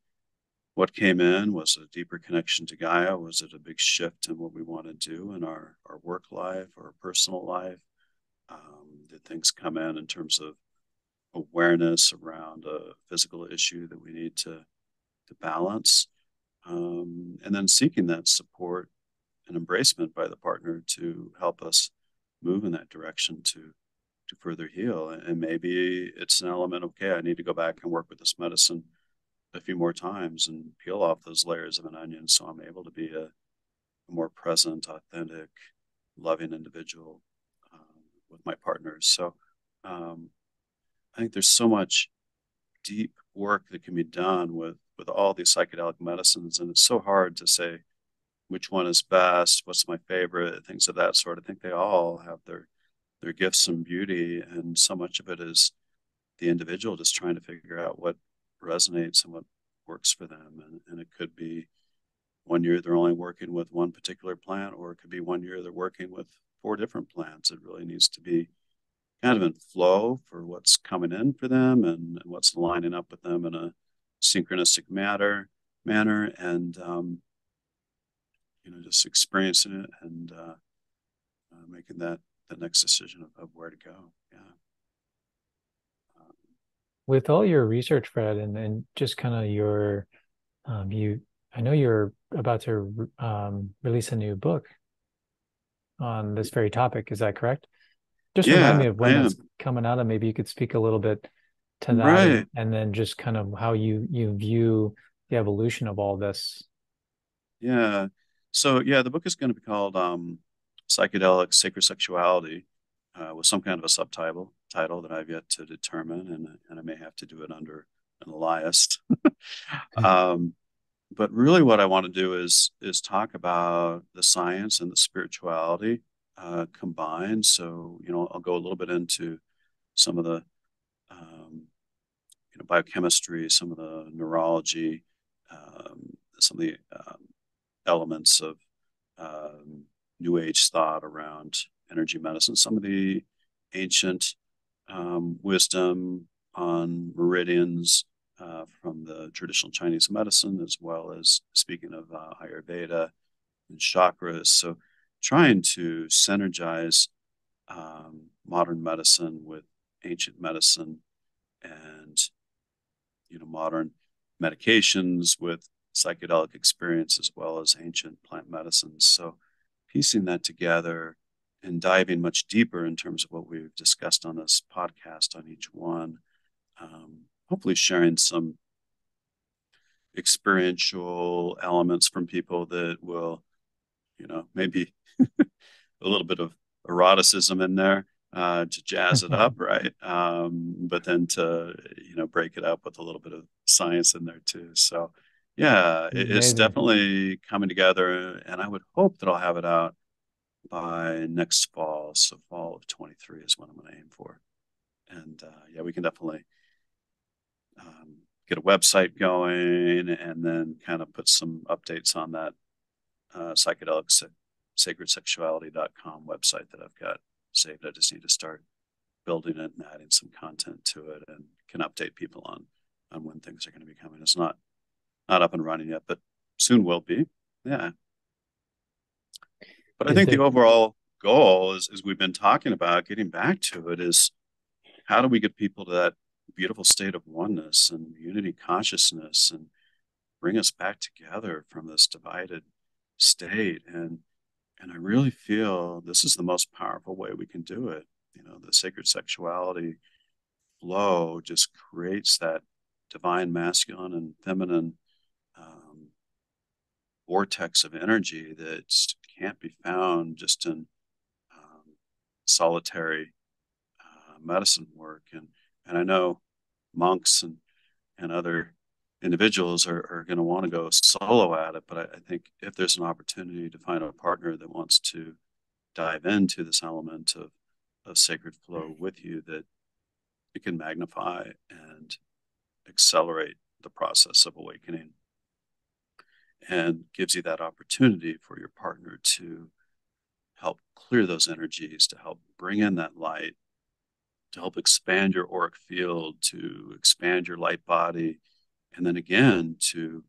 Speaker 2: what came in. Was it a deeper connection to Gaia? Was it a big shift in what we want to do in our work life or personal life? Did things come in terms of awareness around a physical issue that we need to balance? And then seeking that support and embracement by the partner to help us move in that direction to further heal. And maybe it's an element of, okay, I need to go back and work with this medicine a few more times and peel off those layers of an onion so I'm able to be a more present, authentic, loving individual with my partners. So I think there's so much deep work that can be done with all these psychedelic medicines, and it's so hard to say which one is best, what's my favorite, things of that sort. I think they all have their gifts and beauty, and so much of it is the individual just trying to figure out what resonates and what works for them. And it could be 1 year they're only working with one particular plant, or it could be 1 year they're working with 4 different plants. It really needs to be kind of in flow for what's coming in for them and what's lining up with them in a synchronistic manner, and just experiencing it and making that the next decision of where to go. Yeah.
Speaker 3: With all your research, Fred, and just kind of your, I know you're about to release a new book on this very topic. Is that correct? Just remind
Speaker 2: Yeah,
Speaker 3: me of
Speaker 2: I
Speaker 3: when
Speaker 2: am.
Speaker 3: that's coming out, and maybe you could speak a little bit to that,
Speaker 2: Right.
Speaker 3: and then just kind of how you view the evolution of all this.
Speaker 2: Yeah. So yeah, the book is going to be called Psychedelic Sacred Sexuality, with some kind of a subtitle title that I've yet to determine, and I may have to do it under an alias. um, but really, what I want to do is talk about the science and the spirituality combined. So I'll go a little bit into some of the biochemistry, some of the neurology, some of the elements of New Age thought around energy medicine, some of the ancient wisdom on meridians from the traditional Chinese medicine, as well as speaking of Ayurveda and chakras. So trying to synergize modern medicine with ancient medicine and, modern medications with psychedelic experience as well as ancient plant medicines. So piecing that together and diving much deeper in terms of what we've discussed on this podcast on each one, hopefully sharing some experiential elements from people that will, maybe a little bit of eroticism in there to jazz it up, right? But then to, break it up with a little bit of science in there too. So yeah, it's
Speaker 3: Amazing.
Speaker 2: definitely coming together, and I would hope that I'll have it out by next fall. So fall of 23 is what I'm going to aim for. And yeah, we can definitely get a website going and then kind of put some updates on that psychedelic sacredsexuality.com website that I've got saved. I just need to start building it and adding some content to it, and can update people on when things are going to be coming. It's not up and running yet, but soon will be. Yeah. But I
Speaker 3: Is
Speaker 2: think the
Speaker 3: there,
Speaker 2: overall goal is, as we've been talking about, getting back to it, is how do we get people to that beautiful state of oneness and unity consciousness and bring us back together from this divided state? And I really feel this is the most powerful way we can do it. The sacred sexuality flow just creates that divine masculine and feminine vortex of energy that can't be found just in solitary medicine work. And I know monks and other individuals are going to want to go solo at it, but I think if there's an opportunity to find a partner that wants to dive into this element of sacred flow with you, that it can magnify and accelerate the process of awakening, and gives you that opportunity for your partner to help clear those energies, to help bring in that light, to help expand your auric field, to expand your light body, and then again to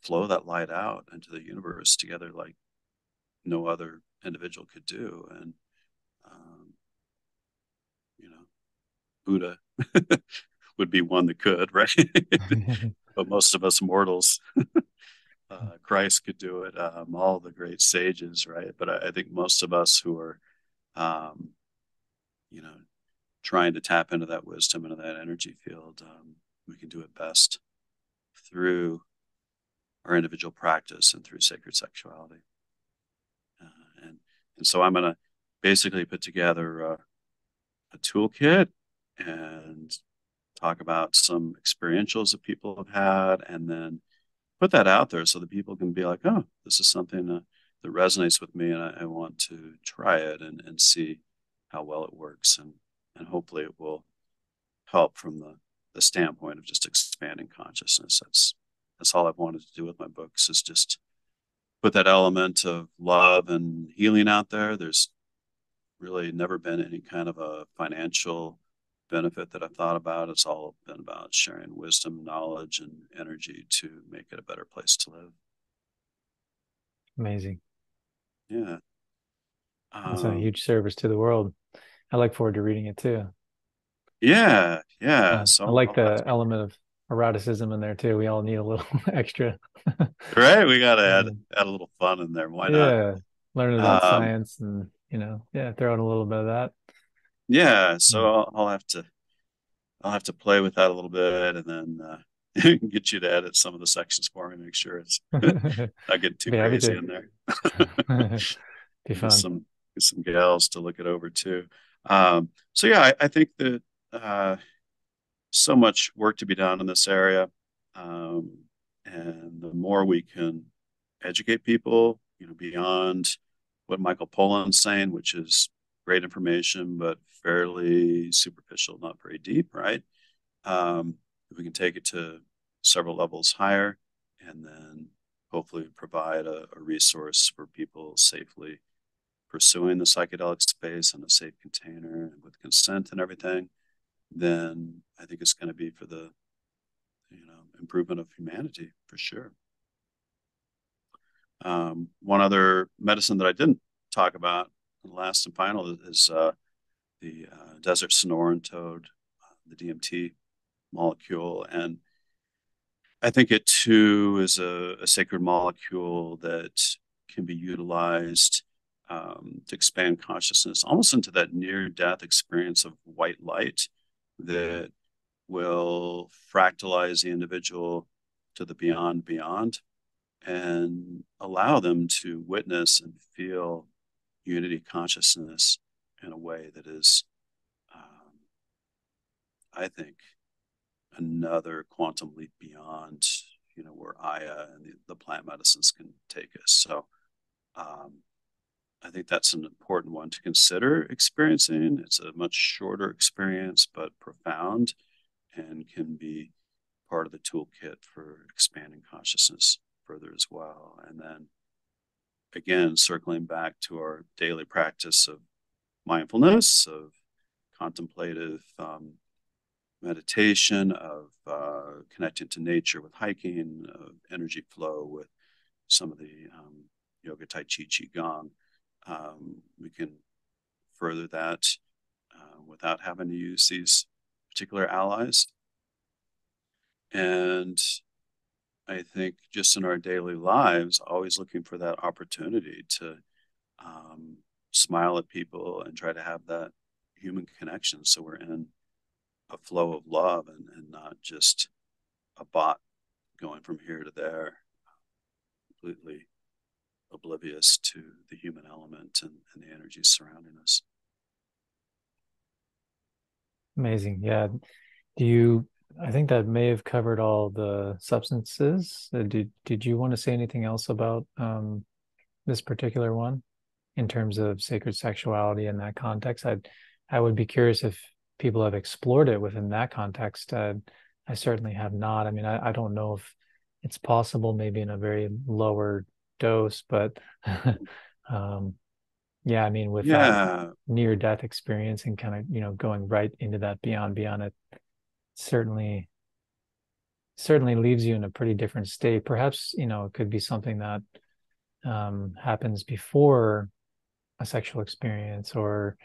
Speaker 2: flow that light out into the universe together like no other individual could do. And Buddha would be one that could, right? But most of us mortals, Christ could do it, all the great sages, right? But I think most of us who are, um, you know, trying to tap into that wisdom and that energy field, we can do it best through our individual practice and through sacred sexuality. And so I'm going to basically put together a toolkit and talk about some experientials that people have had, and then put that out there so that people can be like, oh, this is something that resonates with me, and I want to try it and see how well it works. And hopefully it will help from the standpoint of just expanding consciousness. That's all I've wanted to do with my books, is just put that element of love and healing out there. There's really never been any kind of a financial benefit that I've thought about. It's all been about sharing wisdom, knowledge, and energy to make it a better place to live.
Speaker 3: Amazing.
Speaker 2: Yeah.
Speaker 3: That's a huge service to the world. I look forward to reading it too.
Speaker 2: Yeah. Yeah.
Speaker 3: I
Speaker 2: So
Speaker 3: like
Speaker 2: I'll have
Speaker 3: the
Speaker 2: to,
Speaker 3: element of eroticism in there too. We all need a little extra.
Speaker 2: right. We got to
Speaker 3: Uh,
Speaker 2: add a little fun in there. Why not?
Speaker 3: yeah, learning about
Speaker 2: Um,
Speaker 3: science and yeah, throw in a little bit of that.
Speaker 2: yeah. So
Speaker 3: Mm.
Speaker 2: I'll have to play with that a little bit, and then get you to edit some of the sections for me, make sure it's not getting too
Speaker 3: Be happy
Speaker 2: crazy
Speaker 3: to.
Speaker 2: in there.
Speaker 3: Be
Speaker 2: Get
Speaker 3: fun.
Speaker 2: some gals to look it over too. So yeah, I think that so much work to be done in this area, um, and the more we can educate people, beyond what Michael Pollan's saying, which is great information but fairly superficial, not very deep, right? If we can take it to several levels higher, and then hopefully provide a resource for people safely pursuing the psychedelic space in a safe container and with consent and everything, then I think it's going to be for the improvement of humanity for sure. One other medicine that I didn't talk about, last and final, is the desert Sonoran toad, the DMT molecule. And I think it too is a sacred molecule that can be utilized to expand consciousness almost into that near-death experience of white light that will fractalize the individual to the beyond and allow them to witness and feel unity consciousness in a way that is, I think, another quantum leap beyond, where Aya and the plant medicines can take us. So I think that's an important one to consider experiencing. It's a much shorter experience, but profound, and can be part of the toolkit for expanding consciousness further as well. And then again, circling back to our daily practice of mindfulness, of contemplative meditation, of connecting to nature with hiking, of energy flow with some of the yoga, tai chi, qigong. We can further that without having to use these particular allies. And I think just in our daily lives, always looking for that opportunity to smile at people and try to have that human connection. So we're in a flow of love and not just a bot going from here to there, completely oblivious to the human element and the energies surrounding us.
Speaker 3: Amazing. Yeah. I think that may have covered all the substances. Did you want to say anything else about this particular one in terms of sacred sexuality in that context? I would be curious if people have explored it within that context. I certainly have not. I mean, I don't know if it's possible, maybe in a very lower dose, but yeah, I mean, with that near-death experience and kind of, going right into that beyond it, certainly leaves you in a pretty different state. Perhaps, it could be something that happens before a sexual experience, or,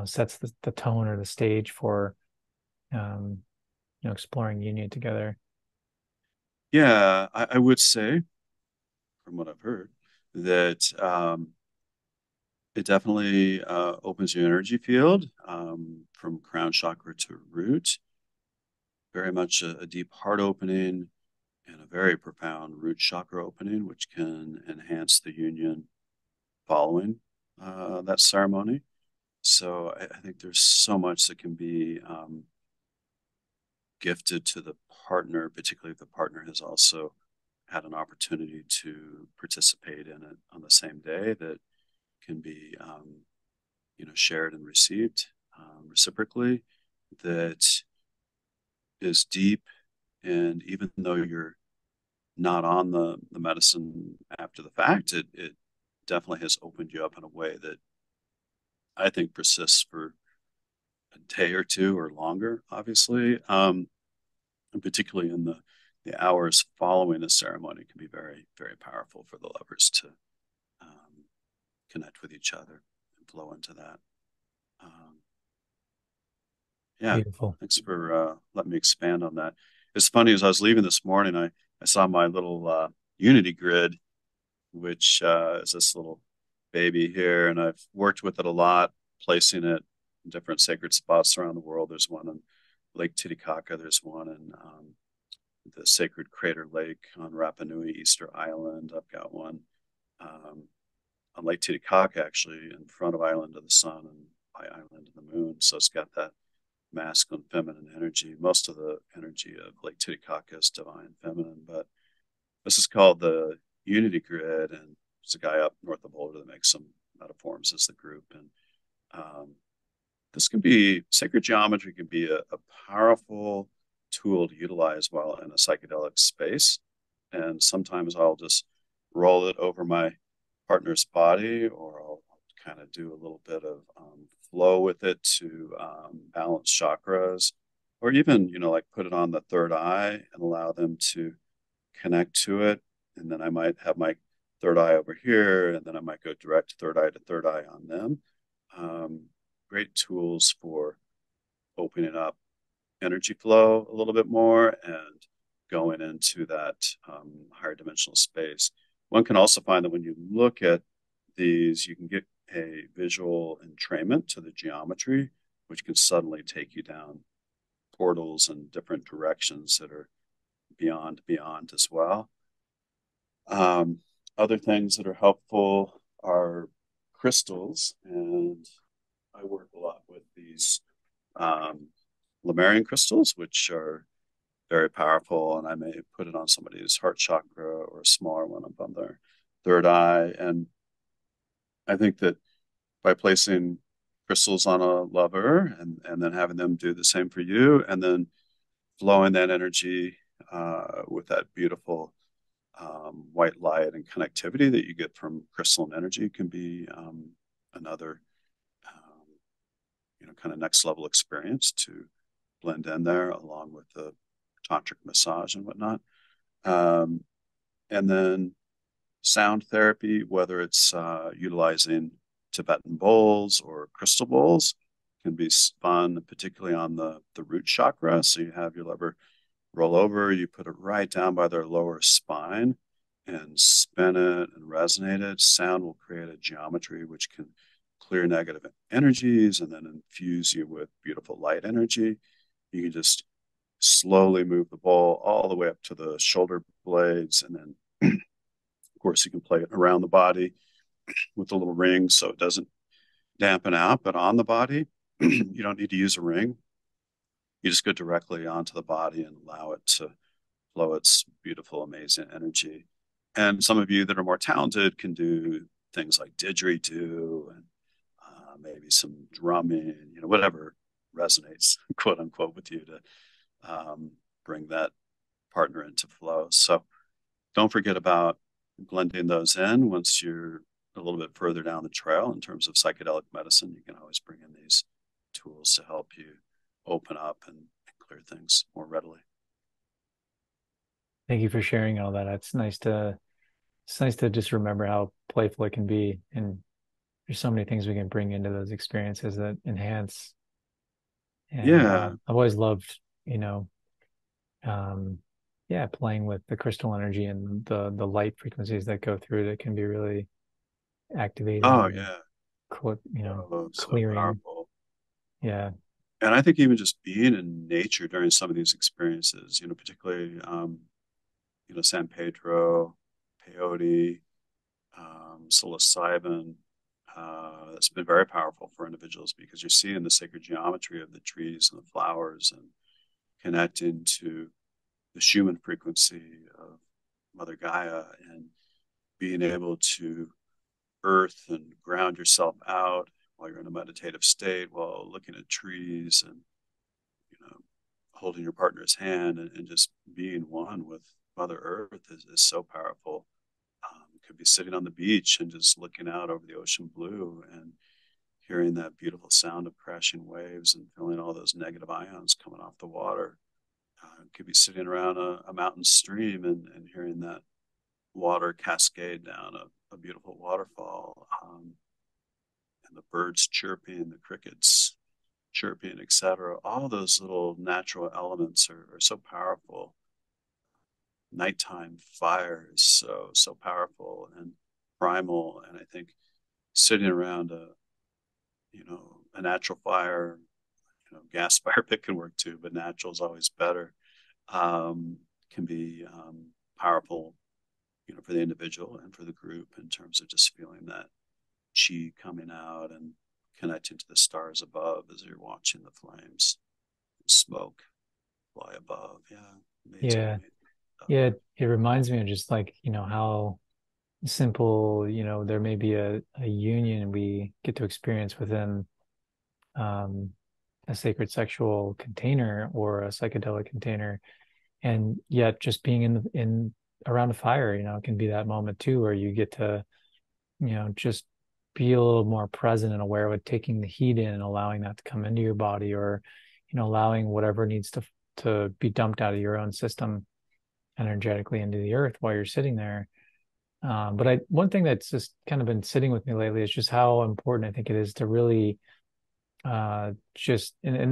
Speaker 3: sets the tone or the stage for, exploring union together.
Speaker 2: Yeah, I would say, from what I've heard, that it definitely opens your energy field from crown chakra to root. Very much a deep heart opening and a very profound root chakra opening, which can enhance the union following that ceremony. So I think there's so much that can be gifted to the partner, particularly if the partner has also had an opportunity to participate in it on the same day, that can be shared and received reciprocally, that is deep. And even though you're not on the medicine after the fact, it definitely has opened you up in a way that I think persists for a day or two or longer, obviously. And particularly in the hours following the ceremony can be very, very powerful for the lovers to connect with each other and flow into that. Yeah,
Speaker 3: Beautiful.
Speaker 2: thanks for letting me expand on that. It's funny, as I was leaving this morning, I saw my little Unity grid, which is this little baby here, and I've worked with it a lot, placing it in different sacred spots around the world. There's one in Lake Titicaca, there's one in the sacred crater lake on Rapa Nui, Easter Island. I've got one on Lake Titicaca, actually, in front of Island of the Sun and by Island of the Moon. So it's got that masculine, feminine energy. Most of the energy of Lake Titicaca is divine feminine, but this is called the Unity Grid, and there's a guy up north of Boulder that makes some metaforms as the group. And this can be, sacred geometry can be a powerful tool to utilize while in a psychedelic space. And sometimes I'll just roll it over my partner's body, or I'll kind of do a little bit of flow with it to balance chakras, or even, like put it on the third eye and allow them to connect to it. And then I might have my third eye over here, and then I might go direct third eye to third eye on them. Great tools for opening up energy flow a little bit more and going into that higher dimensional space. One can also find that when you look at these, you can get a visual entrainment to the geometry, which can suddenly take you down portals and different directions that are beyond as well. Other things that are helpful are crystals, and I work a lot with these Lemurian crystals, which are very powerful, and I may put it on somebody's heart chakra or a smaller one up on their third eye. And I think that by placing crystals on a lover and then having them do the same for you, and then flowing that energy with that beautiful white light and connectivity that you get from crystalline energy can be another kind of next level experience to blend in there, along with the tantric massage and whatnot. And then sound therapy, whether it's utilizing Tibetan bowls or crystal bowls, can be fun, particularly on the root chakra. So you have your lover roll over, you put it right down by their lower spine and spin it and resonate it. Sound will create a geometry which can clear negative energies and then infuse you with beautiful light energy. You can just slowly move the bowl all the way up to the shoulder blades, and then of course you can play it around the body with a little ring so it doesn't dampen out. But on the body, you don't need to use a ring. You just go directly onto the body and allow it to flow its beautiful, amazing energy. And some of you that are more talented can do things like didgeridoo and maybe some drumming, whatever resonates, quote unquote, with you to bring that partner into flow. So don't forget about blending those in. Once you're a little bit further down the trail in terms of psychedelic medicine, you can always bring in these tools to help you open up and clear things more readily.
Speaker 3: Thank you for sharing all that. It's nice to just remember how playful it can be, and there's so many things we can bring into those experiences that enhance. And
Speaker 2: Yeah.
Speaker 3: I've always loved, playing with the crystal energy and the light frequencies that go through that can be really activating.
Speaker 2: Oh yeah. So
Speaker 3: Clearing.
Speaker 2: powerful.
Speaker 3: Yeah.
Speaker 2: And I think even just being in nature during some of these experiences, particularly, San Pedro, peyote, psilocybin, that's been very powerful for individuals, because you're seeing the sacred geometry of the trees and the flowers and connecting to the Schumann frequency of Mother Gaia, and being able to earth and ground yourself out while you're in a meditative state, while looking at trees and holding your partner's hand and just being one with Mother Earth is so powerful. Could be sitting on the beach and just looking out over the ocean blue and hearing that beautiful sound of crashing waves and feeling all those negative ions coming off the water. Could be sitting around a mountain stream and hearing that water cascade down a beautiful waterfall, and the birds chirping, the crickets chirping, etc. All those little natural elements are so powerful. Nighttime fire is so powerful and primal. And I think sitting around a natural fire, gas fire pit can work too, but natural is always better. Can be powerful, for the individual and for the group, in terms of just feeling that chi coming out and connecting to the stars above as you're watching the flames and smoke fly above. Yeah. Amazing,
Speaker 3: Yeah.
Speaker 2: amazing.
Speaker 3: Yeah. It reminds me of just like, how simple, there may be a union we get to experience within a sacred sexual container or a psychedelic container. And yet just being in around a fire, it can be that moment too, where you get to, just be a little more present and aware with taking the heat in and allowing that to come into your body, or, allowing whatever needs to be dumped out of your own system energetically into the earth while you're sitting there. But one thing that's just kind of been sitting with me lately is just how important I think it is to really and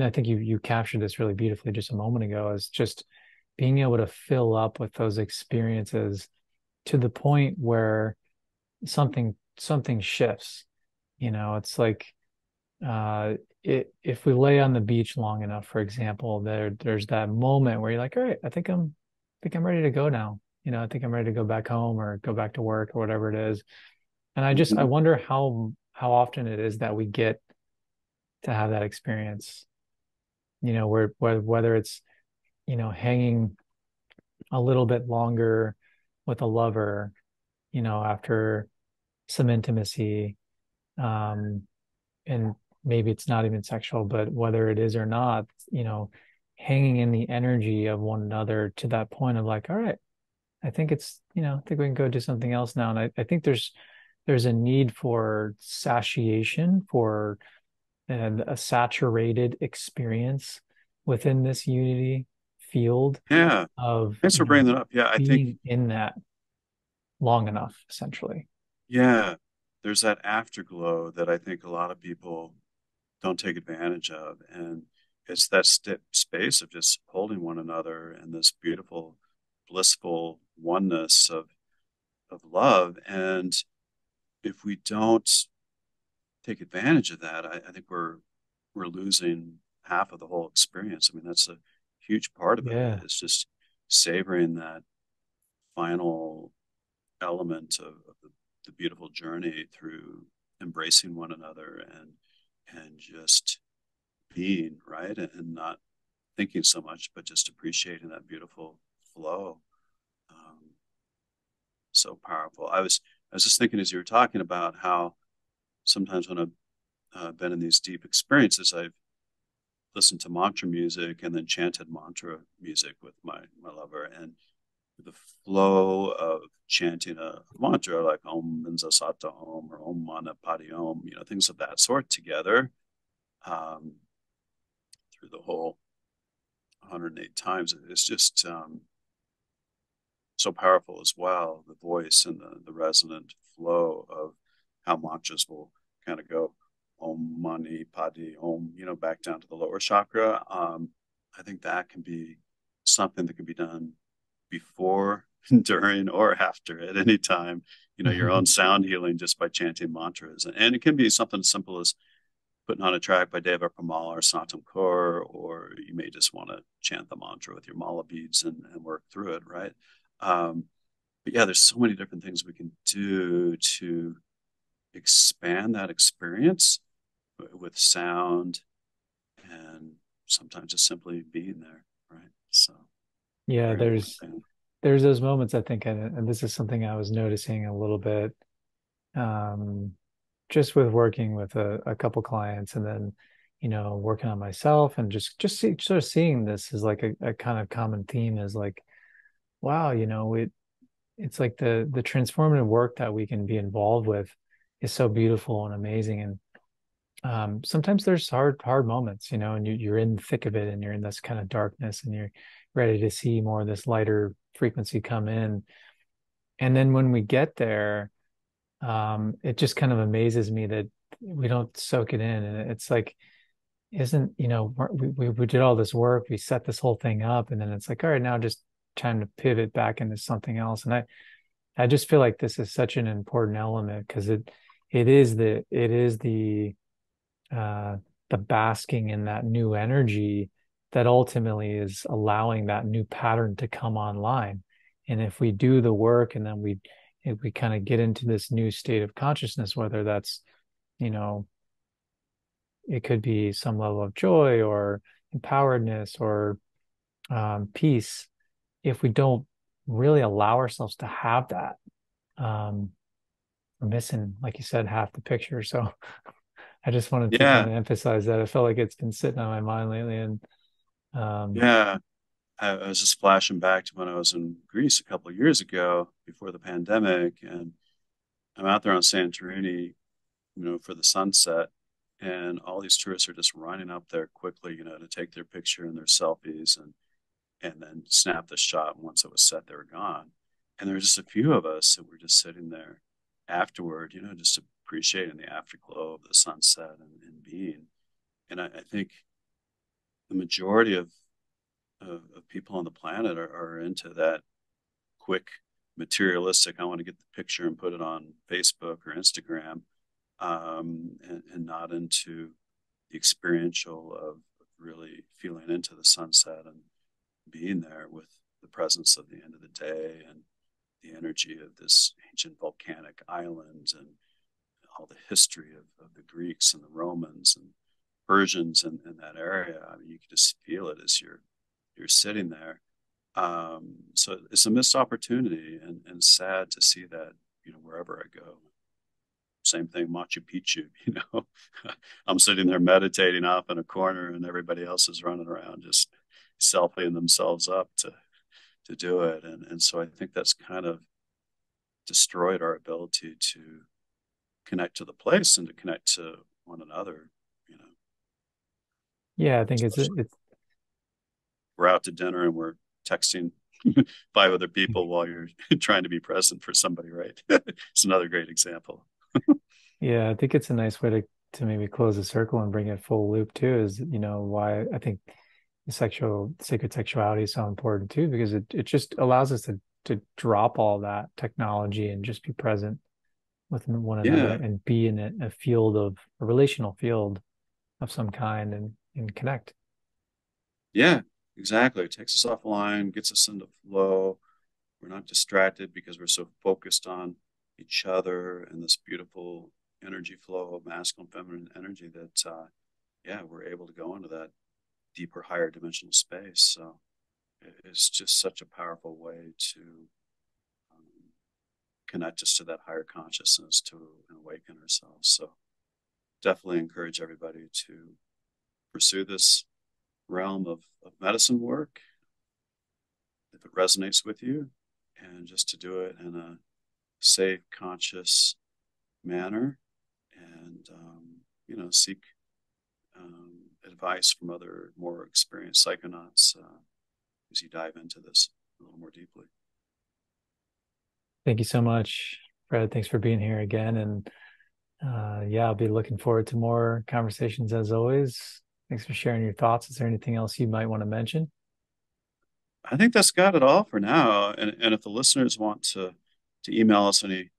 Speaker 3: I think you captured this really beautifully just a moment ago, is just being able to fill up with those experiences to the point where something shifts. It's like if we lay on the beach long enough, for example, there's that moment where you're like, all right, I think I'm ready to go now. I think I'm ready to go back home or go back to work or whatever it is. And I
Speaker 2: Mhm.
Speaker 3: wonder how often it is that we get to have that experience, whether it's, hanging a little bit longer with a lover, after some intimacy, um, and maybe it's not even sexual, but whether it is or not, hanging in the energy of one another to that point of like, all right, I think we can go do something else now. And I think there's a need for satiation, for a saturated experience within this unity field
Speaker 2: Yeah.
Speaker 3: of,
Speaker 2: Thanks for bringing that up. Yeah, I think,
Speaker 3: being in that long enough, essentially.
Speaker 2: yeah, there's that afterglow that I think a lot of people don't take advantage of. And it's that space of just holding one another and this beautiful, blissful oneness of love. And if we don't take advantage of that, I think we're losing half of the whole experience. I mean, that's a huge part of it.
Speaker 3: Yeah.
Speaker 2: It's just savoring that final element of the beautiful journey through embracing one another and just being, right, and not thinking so much, but just appreciating that beautiful flow. Um, so powerful. I was just thinking as you were talking about how sometimes when I've been in these deep experiences, I've listened to mantra music and then chanted mantra music with my lover, and the flow of chanting a mantra like Om Minza Sata Om or Om Mana Padi Om, things of that sort together, um, through the whole 108 times. It's just so powerful as well. The voice and the resonant flow of how mantras will kind of go Om Mani Padi Om, back down to the lower chakra. I think that can be something that can be done before, during, or after at any time. Your own sound healing just by chanting mantras, and it can be something as simple as putting on a track by Deva Premal or Santam Kaur, or you may just want to chant the mantra with your mala beads and work through it, right? But yeah, there's so many different things we can do to expand that experience with sound and sometimes just simply being there, right? So
Speaker 3: Yeah,
Speaker 2: very important thing.
Speaker 3: there's those moments, I think, and this is something I was noticing a little bit, um, just with working with a couple clients, and then, working on myself, and sort of seeing this as like a kind of common theme, is like, wow, it's like the transformative work that we can be involved with is so beautiful and amazing. And sometimes there's hard moments, and you're in the thick of it, and you're in this kind of darkness, and you're ready to see more of this lighter frequency come in. And then when we get there, it just kind of amazes me that we don't soak it in. And it's like, isn't, we did all this work, we set this whole thing up, and then it's like, all right, now just time to pivot back into something else. And I just feel like this is such an important element, because it is uh, the basking in that new energy that ultimately is allowing that new pattern to come online. And if we do the work, and then if we kind of get into this new state of consciousness, whether that's, you know, it could be some level of joy or empoweredness or peace. If we don't really allow ourselves to have that, um, we're missing, like you said, half the picture. So I just wanted to kind
Speaker 2: Yeah,
Speaker 3: of emphasize that. I felt like it's been sitting on my mind lately, and um,
Speaker 2: yeah, I was just flashing back to when I was in Greece a couple of years ago before the pandemic, and I'm out there on Santorini, for the sunset, and all these tourists are just running up there quickly, to take their picture and their selfies and then snap the shot. And once it was set, they were gone. And there were just a few of us that were just sitting there afterward, just appreciating the afterglow of the sunset and being. And I think the majority of people on the planet are into that quick materialistic, I want to get the picture and put it on Facebook or Instagram, and not into the experiential of really feeling into the sunset and being there with the presence of the end of the day and the energy of this ancient volcanic island and all the history of the Greeks and the Romans and Persians in that area. I mean, you can just feel it as you're sitting there. So it's a missed opportunity, and sad to see that, wherever I go. Same thing, Machu Picchu, I'm sitting there meditating off in a corner and everybody else is running around just selfieing themselves up to do it. And so I think that's kind of destroyed our ability to connect to the place and to connect to one another,
Speaker 3: Yeah, I think
Speaker 2: especially
Speaker 3: it's
Speaker 2: we're out to dinner and we're texting five other people while you're trying to be present for somebody, right? It's another great example.
Speaker 3: yeah, I think it's a nice way to maybe close the circle and bring it full loop too, is why I think the sacred sexuality is so important too, because it just allows us to drop all that technology and just be present with one another
Speaker 2: Yeah,
Speaker 3: and be in a field of a relational field of some kind and connect.
Speaker 2: yeah, exactly. It takes us offline, gets us into flow. We're not distracted because we're so focused on each other and this beautiful energy flow of masculine, feminine energy that, yeah, we're able to go into that deeper, higher dimensional space. So it's just such a powerful way to connect us to that higher consciousness, to awaken ourselves. So definitely encourage everybody to pursue this realm of medicine work if it resonates with you, and just to do it in a safe, conscious manner, and seek advice from other more experienced psychonauts as you dive into this a little more deeply.
Speaker 3: Thank you so much, Fred. Thanks for being here again. And yeah, I'll be looking forward to more conversations as always. Thanks for sharing your thoughts. Is there anything else you might want to mention?
Speaker 2: I think that's got it all for now. And if the listeners want to email us any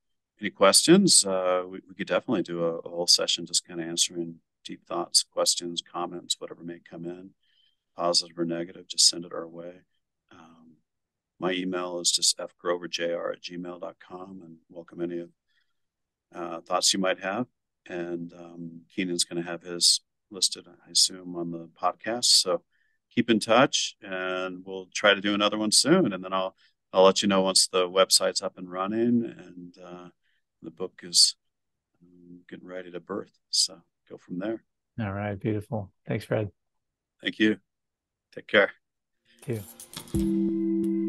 Speaker 2: questions, we could definitely do a whole session just kind of answering deep thoughts, questions, comments, whatever may come in, positive or negative. Just send it our way. My email is just fgroverjr@gmail.com, and welcome any thoughts you might have. And Keenan's going to have his listed, I assume, on the podcast. So keep in touch, and we'll try to do another one soon. And then I'll let you know once the website's up and running and the book is getting ready to birth. So go from there.
Speaker 3: All right, beautiful. Thanks, Fred.
Speaker 2: Thank you. Take care.
Speaker 3: You too.